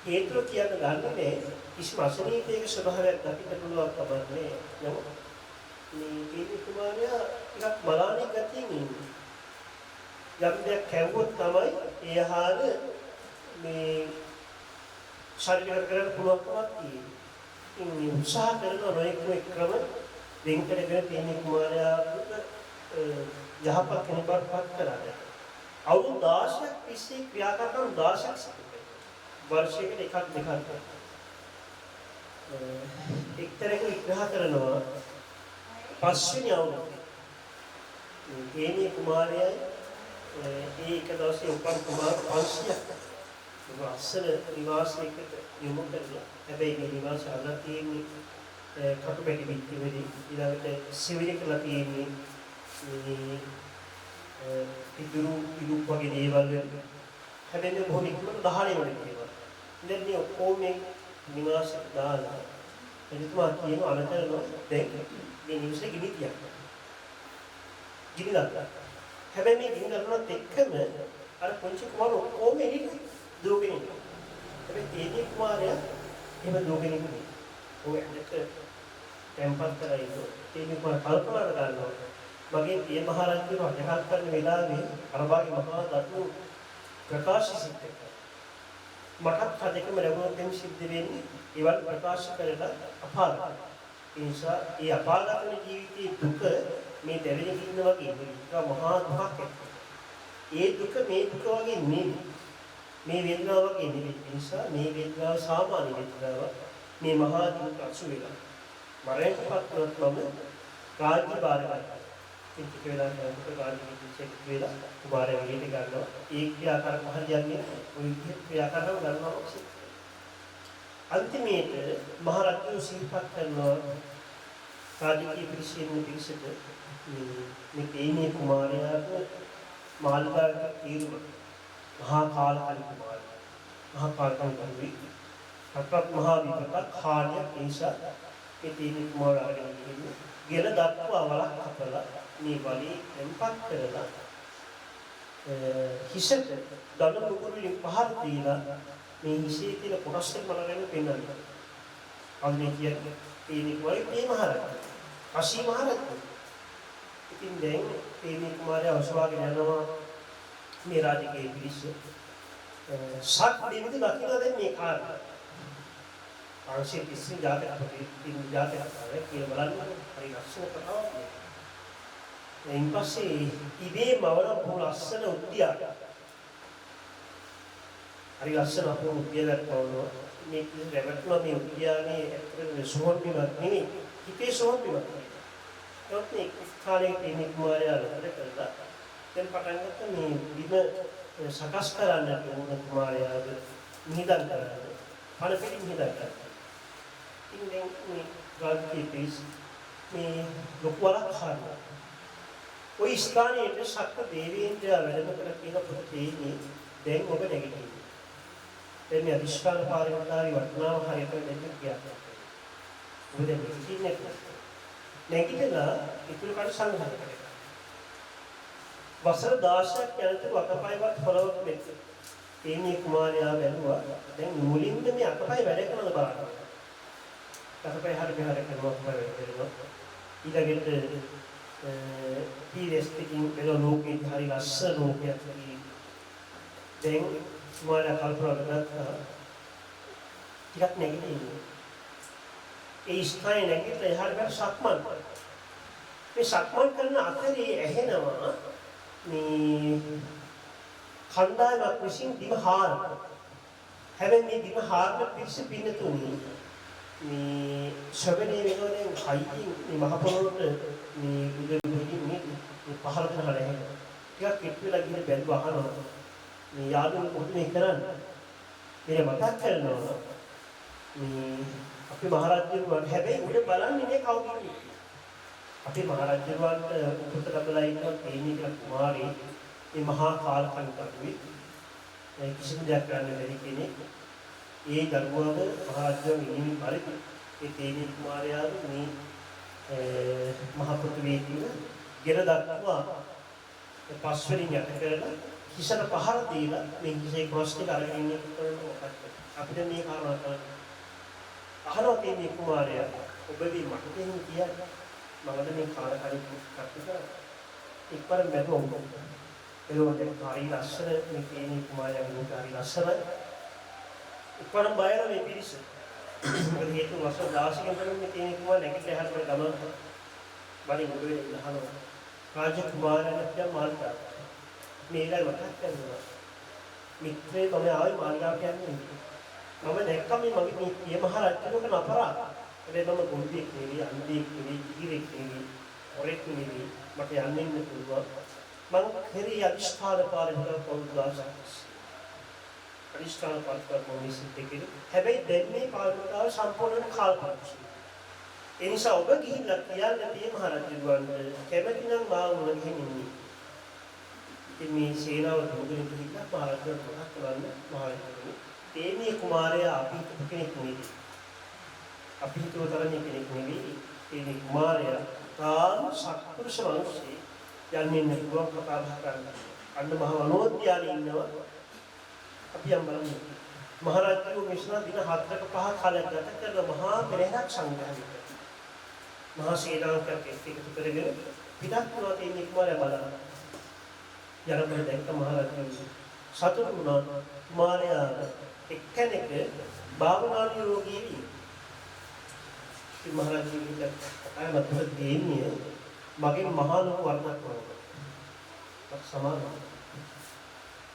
A: හේතුව කියන්න ගන්නේ කිසිම අසනීපයක ස්වභාවයක් දකින්න පුළුවන් කමක් නෑ. නමුත් මේ තේනි කුමාරයා ටිකක් බලානේ ගතියින් ඉන්නේ. යම් දෙයක් කැවුවොත් තමයි ඒ ආහාර මේ ශරීරයට කරන්න පුළුවන්කමක් තියෙන්නේ. ඉතින් මේ උත්සාහ කරන නොයෙක් ක්‍රම වෙන් කරගෙන තේනි කුමාරයාට යහපත් කෙනෙක්වත් පත් කරලා. අවුරුදු 16ක් තිස්සේ ක්‍රියාකාරකම් 16ක් සිදු කළා. වර්ෂයකට එකක් දෙකක්. එක්තරෙක් විග්‍රහ කරනවා පස්වෙනි අවුරුද්දේ තේනි කුමාරයයි ඒක දවසේ උපන් කුමාර 500ක් අස්සල නිවාසයකට යොමු කරලා හැබැයි මේ නිවාසය අද තියෙන්නේ කටුපැටි පිටිමේදී ඊළඟට සිවිලි කරලා තියෙන්නේ මේ ඉදුරු වගේ දේවල් හැබැයි බොහොම ඉක්මනට දහණේ වගේ දේවල්. දැන් මේ ඔක්කොම නිවාසයට දාලා එනිතුමා කියන අනතරම දැන් මේ නිවසේ ගිනි තියන්න. ගිනි ගත්තා. හැබැයි මේ ගිනි ගන්නවත් එක්කම අර පොන්චි කුමාර ඔක්කොම එන්නේ දුවගෙන ඉන්නවා. හැබැයි තේනි කුමාරයා එහෙම දුවගෙන ඉන්නේ. ඔය ඇත්තට ටෙම්පර් කරලා ඉන්නවා. තේනි කුමාර කල්පනා කරනවා. මගේ පිය මහරජුව අධ්‍යාත්ම කරන වෙලාවේ අරබාගේ මහා දතු ප්‍රකාශ සිද්ධ කළා. මටත් හදකම ලැබුණොත් සිද්ධ වෙන්නේ ඒවල් ප්‍රකාශ කරලා අපාගත. ඒ නිසා ඒ අපාගතන ජීවිතයේ දුක මේ දැවෙන කින්න වගේ ඒක මහා දුකක්. ඒ දුක මේ දුක වගේ නෙමෙයි. මේ වේදනාව වගේ නෙමෙයි. ඒ නිසා මේ වේදනාව සාමාන්‍ය වේදනාවක්. මේ මහා දුක අසු වෙලා මරණයටපත් වුණොත් මම රාජ්‍ය බාර ගන්නවා. ඉතින් කියලා කරනකොට ගාන්ධි චෙක් වෙලා කුමාරයා එළියට ගන්නවා. ඒ ක්‍රියාකාර මහලියන්නේ ওই ක්‍රියාකාරව ගන්නවා. අන්තිමේට මහරජු සිහිපත් කරනවා රාජකීය පිරිසට මේ තේනි කුමාරයාට මාළිගාවට තීරුව මහා කාලකන්ණි කුමාරයා. මහා කාලකන්ණි අත්පත් මහා විපතක් කාර්යයක් නිසා මේ තේනි කුමාරයාගෙන් ගෙල දක්වා වලක් කපලා මේ බලී එම්පත් කරලා හිසට දඩ මුගුරුලින් පහර දීලා මේ හිසේ තියෙන කොටස් ටික බලගෙන පෙන්නනවා. අන්නේ කියන්නේ තේනි කුමාරයි මේ මහරජා. අසී මහරජා. ඉතින් දැන් තේනි කුමාරයා අසවාගෙන යනවා මේ රාජකීය පිරිස. සත් දෙවිද දකින්න දැන් මේ කාර්යය. ආශේ කිසි જાතක අපිට જાතක කරේ කියලා බලන්න හරි ලක්ෂණ කතාවක්. එයින් පස්සේ ඉබේම වර බොහොම ලස්සන උද්‍යානයක්. හරි ලස්සන අපෝ උද්‍යානයක් වුණා. මේ කිසි රැවටුණා මේ උද්‍යානයේ ඇත්තටම සෝන් බිමක් නෙවෙයි. හිතේ සෝන් බිමක්. ඒත් මේ ස්ථානයේ තියෙන කුමාරයා ලෙඩ කරලා දැන් පටන් ගත්ත මේ බිම සකස් කරන්නට ඕන කුමාරයාද නිදන් කරන්නේ. පළපිටින් නිදන් කරන්නේ. ඉන්නේ මේ ගාල්කී පිස් මේ ලොකුවරක් හරිනවා. ওই ස්ථානයේ ශක්‍ර දේවීන්ද්‍රයා වැඩම කර කියන ප්‍රතිනේ දැන් ඔබ නැගිටින්න. දැන් මේ අදිෂ්ඨාන පාරිවර්තනාවේ වටනාව හරියට දෙන්න කියනවා. ඔබ දැන් ඉන්නේ නැගිටලා ඉතුරු කඩ සංග්‍රහ කරගන්න. වසර 16ක් යනතුරු අතපයවත් පොළොවට මෙච්ච. තේනි කුමාරයා බැලුවා දැන් මුලින්ම මේ අතපය වැඩ කරන බලන්න. අතපය හරියට කරනවා වැඩ කරනවා. ඊළඟට පීරස්තිකින් බෙල ලෝකේ හරි ලස්සන ලෝකයක් වගේ දැන් කුමාරයා කල්පනා කරලා ටිකක් නැගිටින්න. ඒ ස්ථානේ නැගිටලා එහාට සක්මන් මේ සක්මන් කරන අතරේ ඇහෙනවා මේ කණ්ඩායමක් විසින් දිව හාරන. හැබැයි මේ දිව හාරන පිරිස පින්නතුනි මේ ශබනේ වෙනෝනේ හයිකින් මේ මහ පොළොවට මේ බුදුන් මේ පහළ කරලා නැහැ. ටිකක් පිටුලා ගිහින් බැලුවා අහනවා. මේ යාළුවෝ මොකද මේ කරන්නේ? මේ මතක් කරනවා මේ අපි මහරජුන් හැබැයි උඩ බලන්නේ නේ කවුද කියන්නේ. අපි මහරජුන්ට උපත ලැබලා ඉන්න තේනි කියලා කුමාරී මේ මහා කාලකන්ණි මේ කිසිම දෙයක් කරන්න බැරි කෙනෙක්. ඒ දරුවව මහරජුන් ඉන්නේ පරිදි ඒ තේනි කුමාරයා මේ මහ පෘථිවියේ ගෙර දක්වා පස්වරින් යට කරලා කිසන පහර දීලා මේ කිසේ ක්‍රොස් එක අරගෙන ඉන්න කෙනෙක් අපිට මේ කාරණා කරන්න. අහනවා තේනි කුමාරයා ඔබ මේ මට දෙන්න කියන්නේ මමද මේ කාල කලින් කට්ටිය ඉක්මන බැලුවා. එතකොට හරි ලස්සන මේ කේනී කුමාරයාගේ හරි ලස්සන. ඉක්මන බයර මේ පිරිස. මොකද හේතු වසර 16 කට මේ කේනී කුමාරයා නැගිටලා හැරෙන්න ගමන බලින් උඩේ ඉඳහනවා. රාජ කුමාරයාට කියන මාල්තා. මේලා වටක් කරනවා. මිත්‍රේ මම ආවේ මාලිගාවට යන්නේ. මම දැක්කම මගේ මේ මහරජුගේ නපරා. ඒකේ මම ගොඩියෙක් නෙවෙයි, අන්ධයෙක් නෙවෙයි, ඉහිරෙක් නෙවෙයි, ඔරෙක් නෙවෙයි. මට යන්න පුළුවන්. මම කෙරී අදිෂ්ඨාන පාරමිතා පෞද්ගලික අදිෂ්ඨාන පාරමිතා කොමිසිතේ හැබැයි දැන් මේ පාරමිතාව සම්පූර්ණ කාල්පනිකයි. ඒ නිසා ඔබ ගිහිල්ලා කියන්නේ මේ මහරජුන්ට කැමති නම් මාව මුණ ගිහින් ඉන්නේ. ඉතින් මේ සේනාව දුරුගෙන ගිහිල්ලා මහරජුන්ට මතක් කරන්න මහරජුනි තේමී කුමාරයා අපි කෙනෙක් නෙවෙයි. අපි හිතුවතරන්නේ කෙනෙක් නෙවෙයි. තේමී කුමාරයා තාම සත්පුරුෂ මිනිසෙක්. යන්නේ නෙළුවක් කතා බහ කරන්න. අන්න මහ වනෝද්‍යානයේ ඉන්නවා. අපි යම් බලමු. මහරජු මිශ්‍රා දින 4ක 5ක කාලයක් ගත කරන මහා පෙරහැරක් සංග්‍රහය. මහා සේනාවකට එකතු කරගෙන පිටත් වුණා තේමී කුමාරයා බලන්න. යරබල දැක්ක මහරජු සතුටු වුණා. කුමාරයා එක්කෙනෙක් භාවනාදී රෝගී වී. ඉතින් මහරජු කිව්වා අය මතක දෙන්නේ මගේ මහා ලොකු වරදක් වුණා. මට සමානයි.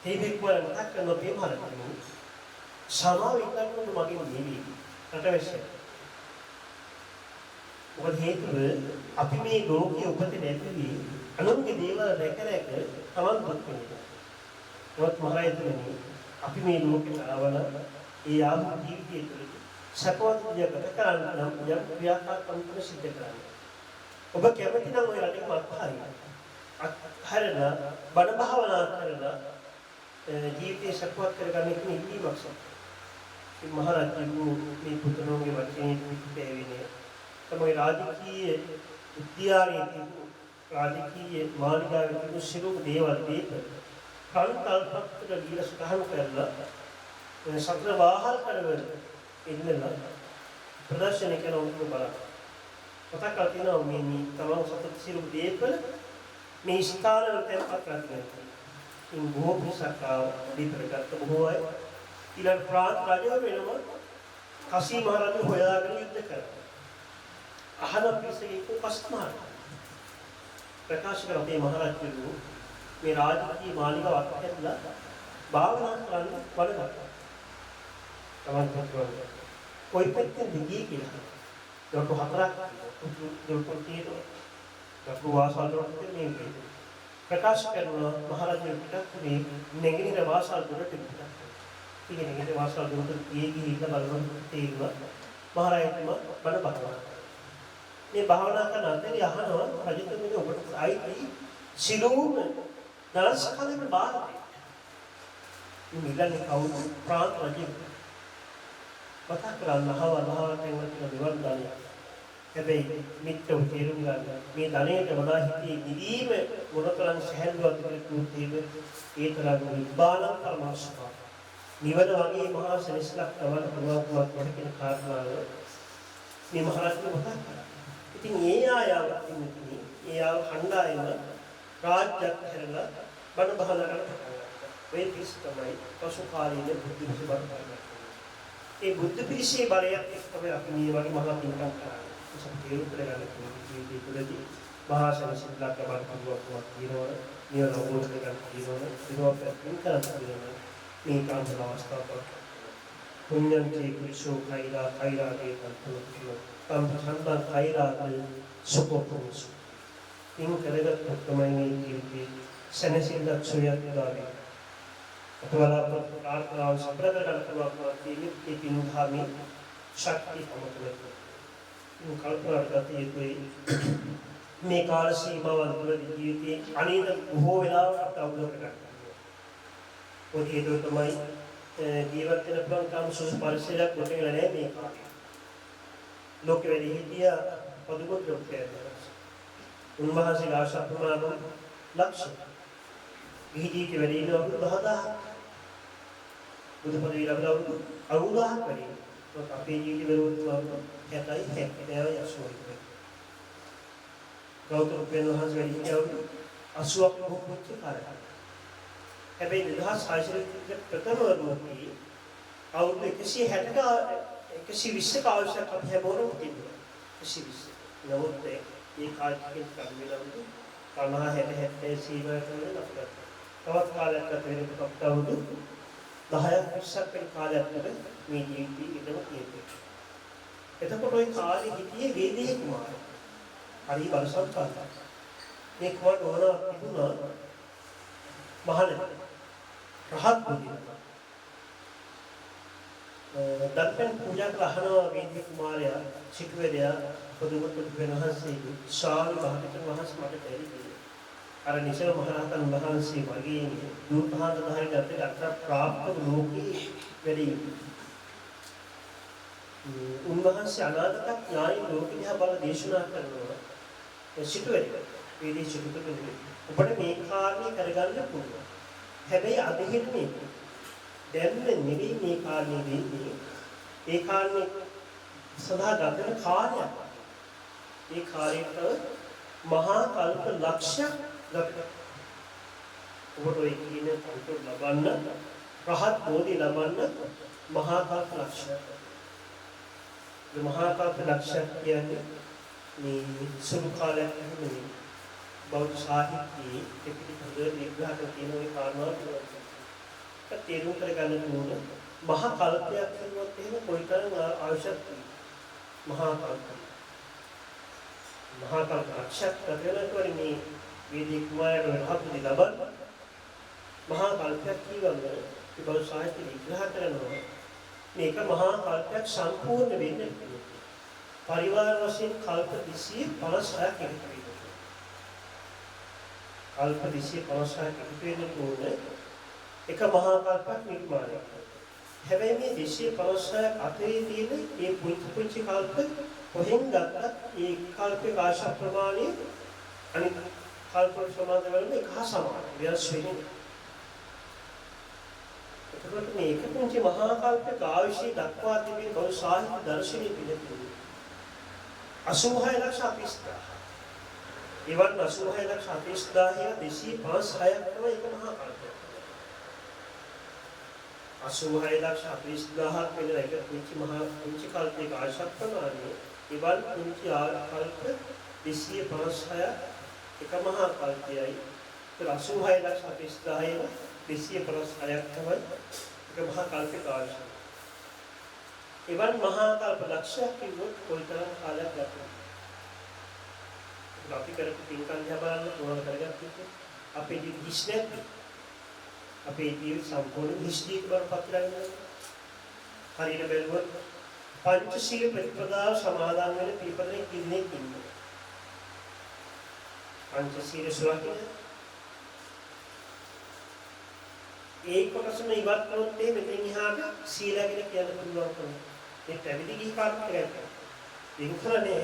A: තේමී කුමාරයා මතක් කරන මේ මහරජු සමාව ඉන්නකොට මගේ නෙවෙයි රටවැසිය. මොකද හේතුව අපි මේ ලෝකයේ උපත නැතිවි අනුන්ගේ දේවල් දැක දැක තමන් දුක් වෙනවා. ඒවත් මහරජතුමනි අපි මේ ලෝකෙට ආවන ඒ ආත්ම ජීවිතය තුළ සකවත් විදියට කරන්න නම් යම් ක්‍රියාකාරකම් සිද්ධ කරන්න. ඔබ කැමති නම් ඔය රටේ මත්හරිය. අත්හරලා බණ භාවනා කරලා ජීවිතය සකවත් කරගන්න එක නිදීමක් සම. මේ මහරජු මේ පුතණෝගේ වචනේ පිටේවිනේ තමයි රාජකීය උද්‍යානයේ රාජකීය මාලිගාවේ තිබු සියලුම දේවල් දීප කල්පල්පත්තර දීලා සුතහන් කරලා සතර වාහල් කරවල ඉන්නලා ප්‍රදර්ශන කරන උන්ව බලන්න. පතක් අතිනවා මේ තමන් සතර සියලුම දේපල මේ ස්ථානවල තැන්පත් කරගන්න. ඉන් බොහෝ පිසකා දීපරකට බොහෝ අය ඊළඟ ප්‍රාන්ත රජව වෙනම කසී මහරජු හොයාගෙන යුද්ධ කරා. අහන පිරිසගේ උපස්මාන ප්‍රකාශ කරන මේ මහරජු මේ රාජකීය මාලිගාව අත්හැරලා භාවනා කරන්න බලනවා. තමන් හිතුවා කොයි පැත්තෙන් දිගී කියලා. දොරටු 4ක් දොරටු තියෙනවා. දොරටු වාසල් දොරටු තියෙන්නේ. ප්‍රකාශ කරන මහරජු පිටත් මේ නැගිටින වාසල් දොරටු පිටත්. ඊගෙන නැගිටින වාසල් දොරටු ගියේ ඉඳලා බලනකොට තේරුණා මහරජතුමා බණ භාවනා. මේ භාවනා කරන අතරේ අහනවා රජතුමනි ඔබට ආයි සිලෝම දලස්කලෙම බාරයි. මිලන්නේ කවුරු ප්‍රාන්ත රජු කතා කරන්නවව තැන්වල විවර් දානවා. හැබැයි මිත්‍රව තේරුම් ගන්න මේ ධනයට වඩා හිතේ නිදීම මොනතරම් සැහැල්ලුවක්ද කියලා කිව්වොත් ඒ තරම් නිබ්බාන පරමාර්ථය. නිවන වගේ මහා සනිස්ලක් තවන පුළුවන් කියන කාරණාව මේ මහරජු මතක් කරා. ඉතින් ඒ ආයාවක් ඉන්නේ ඒ ආව කණ්ඩායම රාජ්‍යයක් හැරලා බණ බහලා කරනවා. මේ පිස් තමයි පසු කාලීන බුද්ධ විසබත් කරනවා. ඒ බුද්ධ පිරිසේ බලයක් තමයි අපි මේ වගේ මහා පින්කම් කරන්නේ. සත්‍යය උත්තරගන්න ජීවිතය තුළදී මහා සනිසිල්ලක් බණ පුළුවන්කමක් තියෙනවා. නියම අවබෝධ කරගන්න තියෙනවා. ඒක පින්කම් කරනවා. මේ කාන්ත අවස්ථාවක්. පුණ්‍යන්ති කුසෝ කෛරා කෛරාගේ කන්තුලෝ තම් සම්බන් කෛරාගේ සුපොපොස්. ඉන් කරගත් තමයි මේ ජීවිතේ සනසිල්ලක් සොයත් දාවේ. අතවලා ප්‍රාර්ථනාව සම්ප්‍රදාන කරනවා කියන්නේ ඒ පින්හාමි ශක්තිය තමයි. මේ කල්පනා කරතියි මේ කාල සීමාවන් තුළදී ජීවිතේ අනේද බොහෝ වෙලාවට අවබෝධ කරගන්න. ඔය හේතුව තමයි ජීවත් වෙන ප්‍රංකම් සුසු පරිසරයක් ගොඩනගලා නැහැ මේ කාලේ. ලෝකෙ වැඩි හිටියා පදුකොත් ලෝකයේ. උන්වහන්සේලා ආශා ප්‍රමාණ ලක්ෂ. විහිදීට වැඩි ඉන්න අවුරුදු 10000ක්. බුදුපදවි ලැබලා අවුරුදු 1000ක් වැඩි. අපේ ජීවිතේ වරුත් 70යි 80යි. ගෞතම පෙරහස් වැඩි හිටියවරු 80ක් මොහොත් කාලයක්. හැබැයි 2600 ප්‍රථම වරුවකදී අවුරුදු 160ක 120ක අවශ්‍යක අපි හැමෝටම තිබුණා. 120. නමුත් ඒ කාලෙකින් කම්මිලවුදු 50 60 70 සීමාවට වෙනවා. තවත් කාලයක් ගත වෙනකොට අපිට අවුරුදු 10ක් 20ක් වෙන කාලයක් තුළ මේ ජීවිතය ඉඳලා තියෙනවා. එතකොට ওই කාලේ හිටියේ වේදේ කුමාරයා. හරි බලසම්පන්නයි. මේ කුමාරට ඕන තිබුණා මහණෙනි. රහත් බුද්ධිය. දත්පෙන් පූජා කරනවා වේදේ කුමාරයා සිටුවේදයා පොදුමත් වෙනහන්සේගේ ශාල භාගිත වහන්සේ මට දෙවි. අර නිසල මහරහතන් වහන්සේ වගේ දුර්භාග ධාරිත අත්‍යන්ත ප්‍රාප්ත ලෝකී වැඩි. උන්වහන්සේ අනාගත ඥානි ලෝකීය බල දේශනා කරනවා. සිටුවේ වේදී සිටුවේ ඔබට මේ කාර්යය කරගන්න පුළුවන්. හැබැයි අදහිට මේ දැන් නෙවෙයි මේ කාර්යය වෙන්නේ. ඒ කාර්යය සදා ගතන කාර්යයක්. ඒ කාර්යයට මහා කල්ප ලක්ෂයක් ගත. ඔබට ඒ කියන කල්ප ලබන්න රහත් බෝධි ලබන්න මහා කල්ප ලක්ෂයක්. මේ මහා කල්ප ලක්ෂයක් කියන්නේ මේ සුළු කාලයක් නෙමෙයි. බෞද්ධ සාහිත්‍යයේ පිටිපද විග්‍රහ කරන ඒ කාරණාව තේරුම් කරගන්න ඕන. මහා කල්පයක් කියනොත් එහෙම කොයිතරම් අවශ්‍යද? මහා කල්ප. මහා කල්ප ලක්ෂයක් කරනකොට මේ වේදී කුමාරයන් රහත්ති ලබන මහා කල්පයක් කියවන්නේ ඒ බෞද්ධ සාහිත්‍ය විග්‍රහ කරනවා. මේක මහා කල්පයක් සම්පූර්ණ වෙන්නේ පරිවාර වශයෙන් කල්ප 256ක් එකතු වෙනවා. කල්ප 256ක් එකතු වෙනකොට එක මහා කල්පයක් නිර්මාණය කරනවා. හැබැයි මේ 256ක් අතරේ තියෙන මේ පුංචි කල්ප කොහෙන් ගත්තත් ඒ කල්පේ ආශා ප්‍රමාණය අනිත් කල්ප සමාන වලින් එක හා සමානයි. වෙනස් වෙන්නේ. එතකොට මේ එක පුංචි මහා කල්පයක ආයුෂය දක්වා තිබෙන බව සාහිත්‍ය දර්ශනයේ පිළිතුරු 86 ලක්ෂ 40000. ඒවත් 86 ලක්ෂ 40000 256ක් තමයි එක මහා කල්පය. 86 ලක්ෂ 40000ක් වෙන එක පුංචි කල්පයක ආශක් ප්‍රමාණය. ඒවත් පුංචි කල්ප 256 එක මහා කල්පයයි. ඒ 86 ලක්ෂ 40000 256ක් තමයි එක මහා කල්පයක ආශක්. එවන් මහා කල්ප ලක්ෂයක් කිව්වොත් කොයිතරම් කාලයක් ගතද? අපි කරපු පින්කම් දිහා බලන්න ඕන කරගත්තොත් අපේ දිස්නැත් අපේ ජීවිත සම්පූර්ණ නිශ්චිත බරපතල වෙනවා. හරියට බැලුවොත් පංචශීල ප්‍රතිපදාව සමාදන් වෙන පිළිපදේ කින්නේ ඉන්නවා. පංචශීල සුරකින්න ඒ කොටසම ඉවත් කරොත් මෙතෙන් එහාට සීලගෙන කියන්න පුළුවන් තමයි. මේ පැවිදි ගිහි කාර්යයක් ගන්න. වින්කරනේ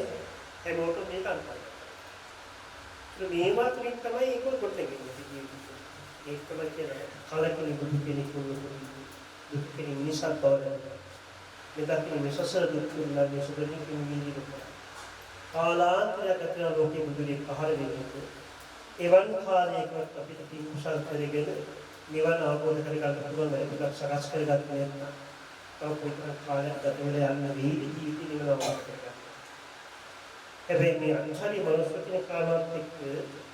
A: හැමෝටම මේක අන්තයි. මේවා තුලින් තමයි ඒක කොට ගෙන්නේ. ඒක තමයි කියන්නේ කලකින් බුදු කෙනෙක් වුණොත් දුක් කෙනෙක් නිසා බව. මෙතන මේ සසර දුක් වලින් සුදුනින් කිමිදී දුක. කාලාන්තරයකට ලෝකෙ බුදුරේ පහළ වෙන්නේ. එවන් කාලයකට අපිට තින් කුසල් කරගෙන නිවන අවබෝධ කරගන්න පුළුවන් වෙලක් සකස් කරගන්න නම් තව පොඩි කාලයක් ගත වෙලා යන්න වෙයි ජීවිතේ නිවන අවබෝධ කරගන්න. හැබැයි මේ අන්තරි මනසකින කාලات එක්ක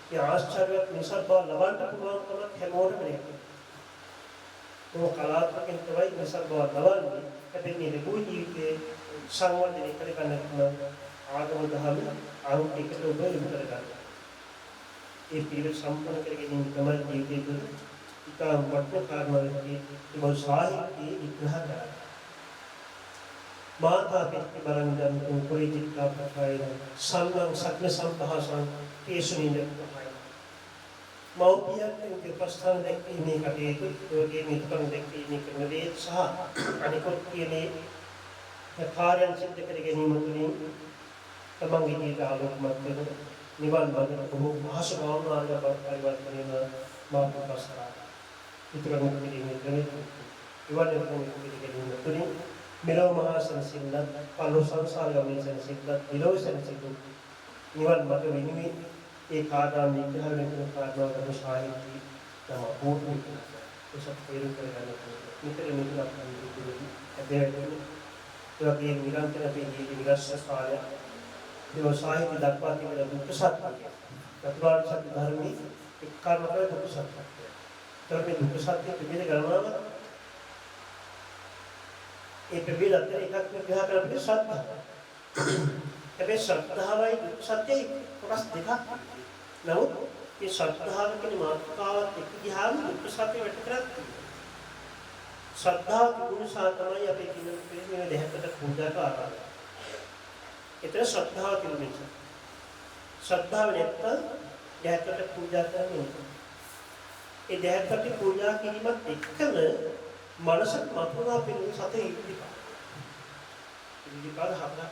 A: මේ ආශ්චර්යවත් නිසා බව ලබන්න පුළුවන්කම හැමෝටම නෙවෙයි. ਉਹ කලාත්මකෙන් තමයි නිසා බව ලබන්නේ. හැබැයි මේ ලැබුණු ජීවිතේ සංවර්ධනය කරගන්න පුළුවන් ආගම දහම අනුත් එකට ඔබ යොමු කරගන්න. ඒ පිළිවෙල සම්පූර්ණ කරගෙන තමයි ජීවිතේ ඉතාම වටිනා කාරණාවකදී ඒ සාහිත්‍ය විග්‍රහ කරා. මාතා පිටි බලංගම් කුරේ චිත්තා ප්‍රකායන සම්ලං සත්‍ය සම්භාෂණ තේසුනින මෞපියන්ගේ ප්‍රස්ථාන දැක්වීම මේ කටයුතු යෝගී මිතුකම් දැක්වීම කරන දේ සහ අනිකුත් කියන්නේ කාර්යයන් සිද්ධ කර ගැනීම තුළින් තමන්ගේ ජීවිත ආලෝකමත් වෙන නිවන් මාර්ග බොහෝ භාෂ භාවනාවල පරිවර්තන වෙන මාර්ගපස්තරා ඉතරම පිළිමේ ඉවන්නේ කොහොමද කියන්නේ මෙලොව මහා සංසිද්ධ පළොව සංසාර ගමන සංසිද්ධ නිරෝධ සංසිද්ධ නිවන් මාර්ග වෙනුවෙන් एक आदाम निकल लेकिन कारणों का शाहिदी तमाम बोल निकल तो सब तेरे कर गाने निकल निकल अपने निकल अध्ययन तो अभी निरंतर अभी ये निरस्य सारे जो शाहिदी दाखवाती मेरा दुख साथ चतुरार्य सत्य धर्म में एक कारण का दुख साथ धर्म में दुख साथ के मेरे गणना में एक भी लगता है एक आदमी क्या कर रहे श्रद्धा तबे श्रद्धा वाली दुख सत्य थोड़ा दिखा नमुत ये श्रद्धा के मातृकाव एक ध्यान दुख सत्य बैठकर श्रद्धा गुण साधना या पे किन्हीं में देहत तक पूजा का आकार इतना श्रद्धा के लिए श्रद्धा व्यक्त देहत तक पूजा करनी ये देहत तक पूजा की कीमत एकल मानसिक मात्रा पे लोग साथे इर्तिपाद हापना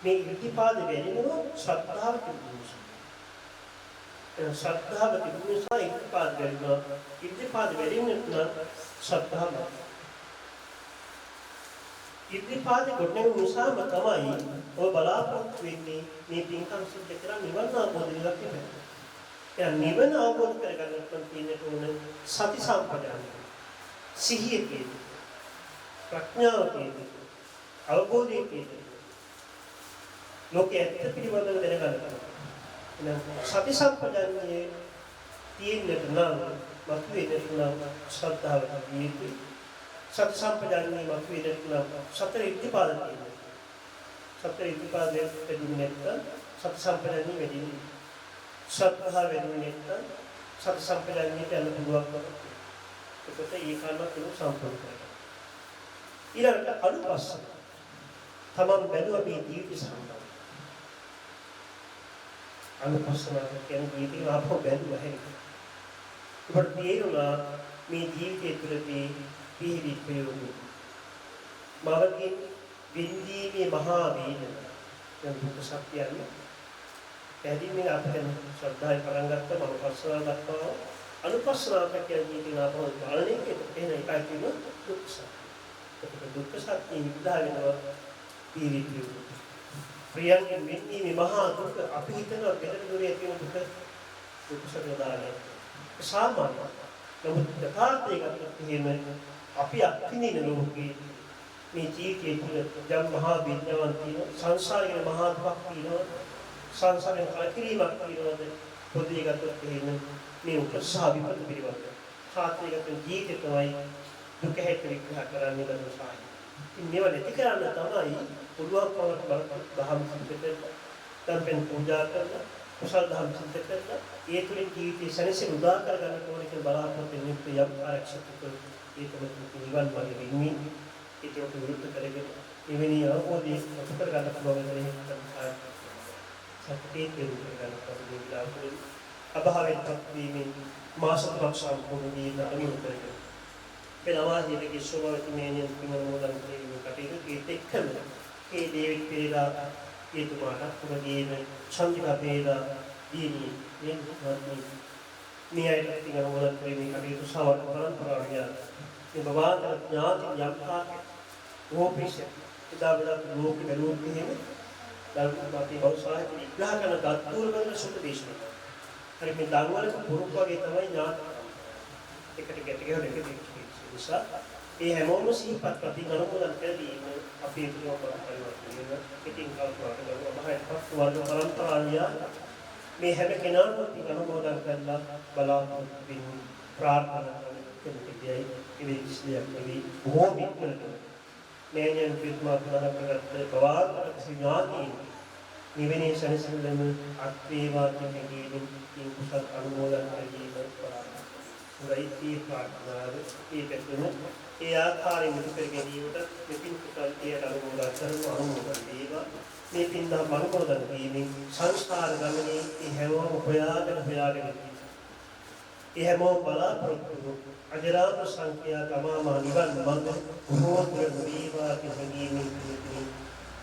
A: में इर्तिपाद वेरी में श्रद्धा के गुण श्रद्धा के गुण सा इर्तिपाद वेरी में श्रद्धा में इर्तिपाद गुण अनुसार मतमाई और बलापुर व्यक्ति ने पिंकम से कितना निवरना बोल रखे हैं या निवन अवबोध करेगा लक्षण तीन तो उन्हें सती संपदानी सिहिए के प्रज्ञा के अवबोध के लोग ऐसे परिवर्तन करेगा लक्षण सती संपदानी तीन लक्षण मतुए लक्षण श्रद्धा ये सत्य संपदानी मतुए लक्षण सत्य इत्तिपाद के निमित्त सत्य संपदानी वेदी श्रद्धा वेदनिमित्त सत्य संपदानी के अनुभव करते तो कहते ये कारण क्यों संपूर्ण करेगा इधर का अनुपासन तमाम बैलू अभी जीव की संभावना अनुपासन के अनुजीव की आपको बैलू है पर ये ना में जीव के तुलने पीढ़ी प्रयोग मावती बिंदी में महावीर जब दुख सत्य है कहती में आपके श्रद्धा परंगत अनुपासना का क्या जी कि आप मानने के तो कहना इकाई की ना दुख सत्य विद्या विनव पीरी प्रियंग मिन्नी में महा दुख अपिहितन और बेहतर दूरी अति दुख सत्य दाने सामान्य नमुत यथार्थ एक अतिथि में अपि अतिनी न लोग की नीची के जब महाविद्यावान थी संसार के महाभक्ति न संसार में अतिरी भक्ति न खुदी का तो कहने में ऊपर साभी पर परिवर्तन साथी का तो जीत तुम्हारी दुख है तो विग्रह कराने का दोषा है इन्हें वाले तिकराना तमाई उल्लाह पवत बरत धाम सिद्धते तब पेन पूजा करना कुशल धाम सिद्धते करना ये तो इन जीवित शनि से उदार कर करने को लेकर बराबर पे नित्य यम आरक्षित को ये तो मतलब निवान वाले विमी ये तो विरुद्ध करेंगे इवनी वो देश उत्तर का लक्ष्य होगा करेंगे सत्य के रूप में करना पड़ेगा बिलाकुल अब हमें भक्ति में मासक रक्षा को भी नहीं करेंगे फिर आवाज ये कि सुबह में ने पिंगल मोदन के कटेगा कि देखकर के देव तेरा ये तुम्हारा पूरा ये में छंद का तेरा ये नहीं न्याय पिंगल मोदन के में कटेगा तो सावर परंपरा आ गया ये भगवान का ज्ञान यमका वो भी से किताब लोग के लोग के हैं दारू बातें बहुत सारा है विग्रह का ना दातूर का ना सुख देश में अरे मैं दारू वाले को पुरुष को आगे तमाई ज्ञान एक टिकट के लेके दूसरा ये है मोमसी पद प्रति गणों कर दी मैं अपने तो पर परिवर्तन है मीटिंग का तो बाहर फक्त वाला परंपरा लिया मैं है मैं किनार प्रति गणों करना बला बिन प्रार्थना के लिए ये इसलिए अपनी वो भी मैं ये विद्वान प्रगत भगवान सिद्धांती निवेने सनिसंगम अत्रेवाद के इन कुशल अनुमोदन करिए पर रईती प्रार्थना ये कहते हैं ये आधार में करके लिए उधर विपिन कुशल के अनुमोदन धर्म अनुमोदन देगा विपिन दा अनुमोदन की संस्कार गमने ये है वो उपयाग यह मो बला प्रभु अजराम संख्या तमाम निवन मंग भूत देवा की संगीनी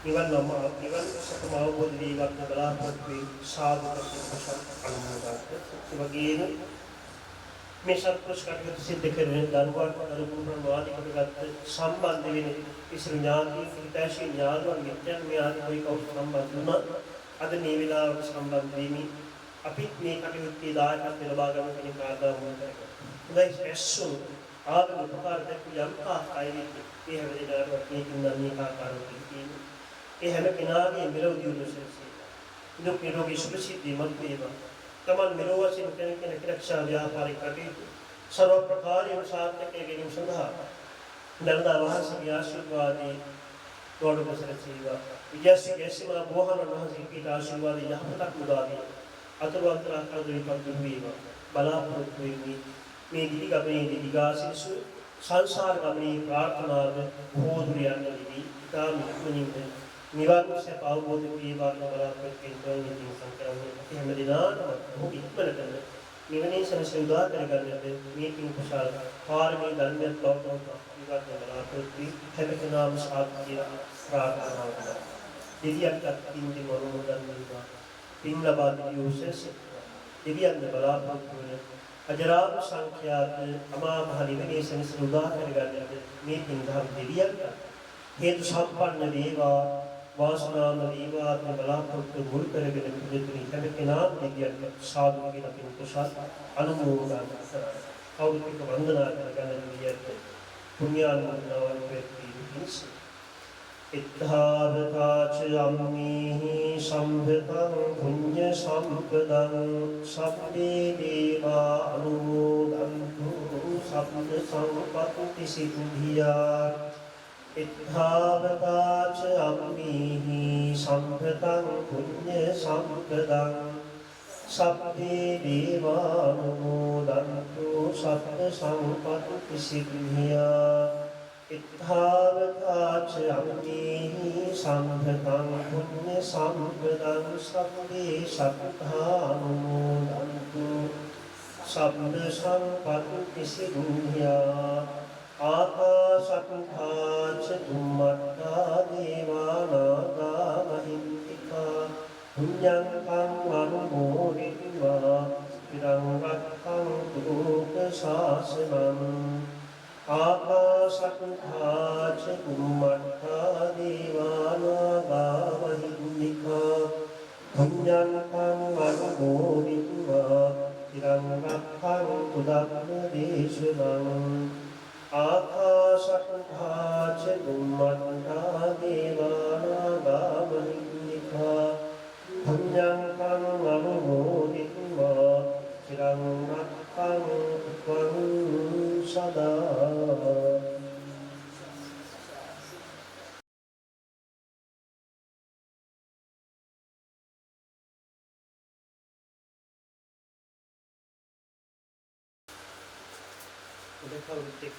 A: निवन नमा निवन सकमाओ बोध देवा की बला प्रभु साधु प्रति अनुमोदन वगैर में सब कुछ करके सिद्ध कर रहे दानवार अनुगुण वादी करके संबंध में इस ज्ञान की तैसी ज्ञान और नित्य में आदि कोई का संबंध न अद निविला संबंध में අපිත් මේ කටයුත්තේ දායකත්වය ලබා ගන්න කෙනෙක් ආදායම් කරගන්න. හොඳයි ඇස්සු ආගම උපකාර දැක්විය යම් ආකාරයකින් මේ හැම දිනකටම මේකින් නම් මේ ආකාරවලින් තියෙන්නේ. ඒ හැම කෙනාගේ මෙලොව දියුණුව සැලසීම. දුක් නිරෝගී සුඛ සිද්ධිමත් වේවා. තමන් මෙලොව වශයෙන් කෙනෙක් රක්ෂා ව්‍යාපාරික කටයුතු සර්ව ප්‍රකාරයෙන් සාර්ථක කිරීම සඳහා දරදා වහන්සේගේ ආශිර්වාදයේ තෝඩු සැලසීවා. විජයසිංහ බෝහන වහන්සේගේ ආශිර්වාදයේ යහපතක් උදා වේ. අතුරුන්තර කරදරයකට වේවා. බලාපොරොත්තු වෙමි. මේ ගිහි ගමනේදී දිගාසිසු සංසාර ගමනේ ප්‍රාර්ථනාව බෝධියන් දෙවි ඉතාම ඉක්මනින් නිවන් සැප අවබෝධ වේවා බලාපොරොත්තු වෙන සංකල්ප හැම දිනකටම ඉක්මනටම නිවනේ සැනසෙල්ලා කරගන්නට මේ පින් කුසල පාරමී ධර්මයක් බවතෝ විගත බලාපොරොත්තු හැම කෙනාම සාදු කියලා ප්‍රාර්ථනා කරනවා. දෙවියන්ට පින් දෙමොරොදන් වේවා. පින් ලබා දියුසෙස් දෙවියන් බලාපොරොත්තු වෙන අජරාම සංඛ්‍යාත අමා මහ නිවනේ සැනසෙල්ලා කරගන්නට මේ පින් දහම් දෙවියන්ට හේතු සම්පන්න වේවා. වාසනාම වේවා බලාපොරොත්තු මුල් කරගෙන පිළිතුරු හැම කෙනාම දෙවියන්ට සාදු කියලා පින් කුසල අනුමෝදන් කරනවා. කවුරුත් වන්දනා කරගන්න දෙවියන්ට පුණ්‍යානුමෝදනාවන් වෙත්වීමස ඉද්ධාවතාච අම්මේහි සම්භතං පුඤ්ඤ සම්පදං සබ්බේ දේවා අනුමෝදන්තු සබ්බ සංපත්ති සිද්ධියා ඉද්ධාවතාච අම්මේහි සම්භතං පුඤ්ඤ සම්පදං සබ්බේ දේවා අනුමෝදන්තු සබ්බ සංපත්ති සිද්ධියා ඉද්ධාවතාච අම්මේහි සම්භතං පුඤ්ඤ සම්පදං සබ්බේ සත්තානුමෝදන්තු සබ්බ සංපත්ති සිද්ධියා ආකාශත්ථාච ධුම්මත්තා දේවානාගා මහින්దికා පුඤ්ඤං කං අනුමෝදිත्वा চিරං රක්ඛන්තු ලෝක ශාසනං ආකාශත්ථාච ධුම්මත්තා දේවානාගා මහින්దికා පුඤ්ඤං කං අනුමෝදිත्वा চিරං රක්ඛන්තු ධම්ම දේශනං ආකාශත්ථාච ධුම්මත්තා දේවානාගා මහින්దికා පුඤ්ඤං කං අනුමෝදිත्वा চিරං රක්ඛන්තු ත්වං සදා. Kau cek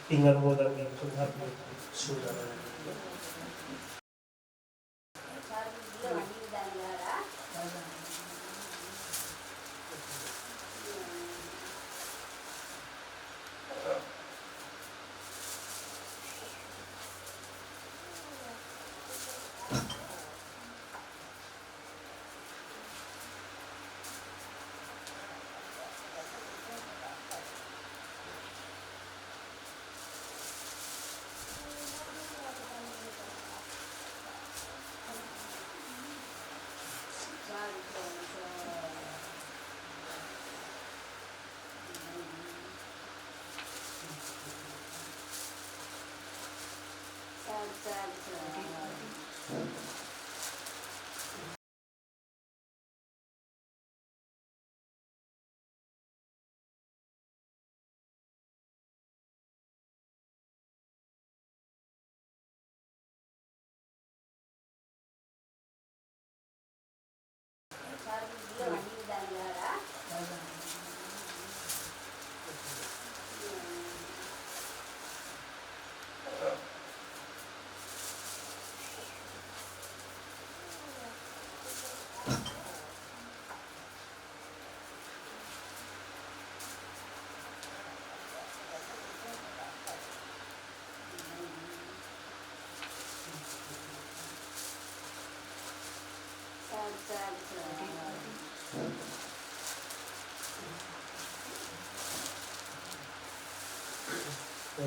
A: tinggal modal yang sudah sudah.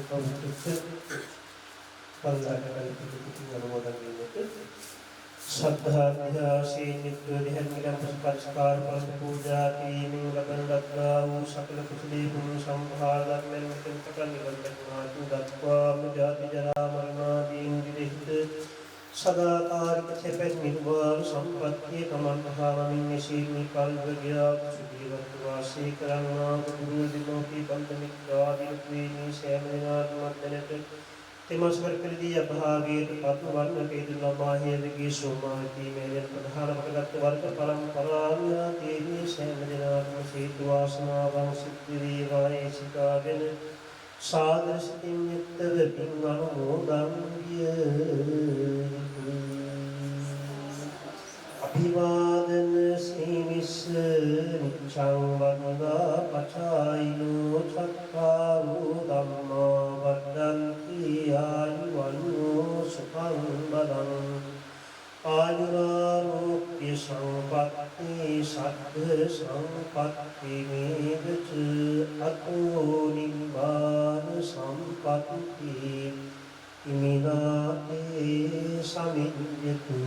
A: Kalau kita bangga dengan itu yang modal ini, සද්ධාත්‍යාසේ නිත්‍ය දෙහන්ගලම් පස්කාර පස් පූජා කීමින් ලබන ලද්දා වූ සකල කුසලී පුණ්‍ය සම්භාර ධර්මයන් මෙතෙන් පටන් නිවන්නාතු දක්වාම ජාති ජරා මරණාදීන් විරහිත සදාකාලික සැපත් නිර්වාණ සම්පත්තිය තමන් මහාමින් මෙසීමි කල්පගියා සුජීවන්ත වාසී කරන්නා බුදු දිනෝපි බන්ධ මිත්‍රාදීන් වේනි සෑම දිනාටම දැනට तेमस्वर कर दिया भागे पातु वर्ण के लंबाहे लगी सोमाती मेरे प्रधान भगत वर्ग परंपरा देवी सेमदिनाथ सेतु वासना वं सिद्धि वाय सिकागन सादृश्य नित्य पिंगण मोदंग्य अभिवादन सीमिस निचां वंदा पचाइनो चक्कारो धम्मा वदन्ति आयुवन्नो सुखं बलं आयुरारोग्य संपत्ति सद्ध संपत्ति मेघच अतो निम्बान संपत्ति इमिनाते समिज्यतु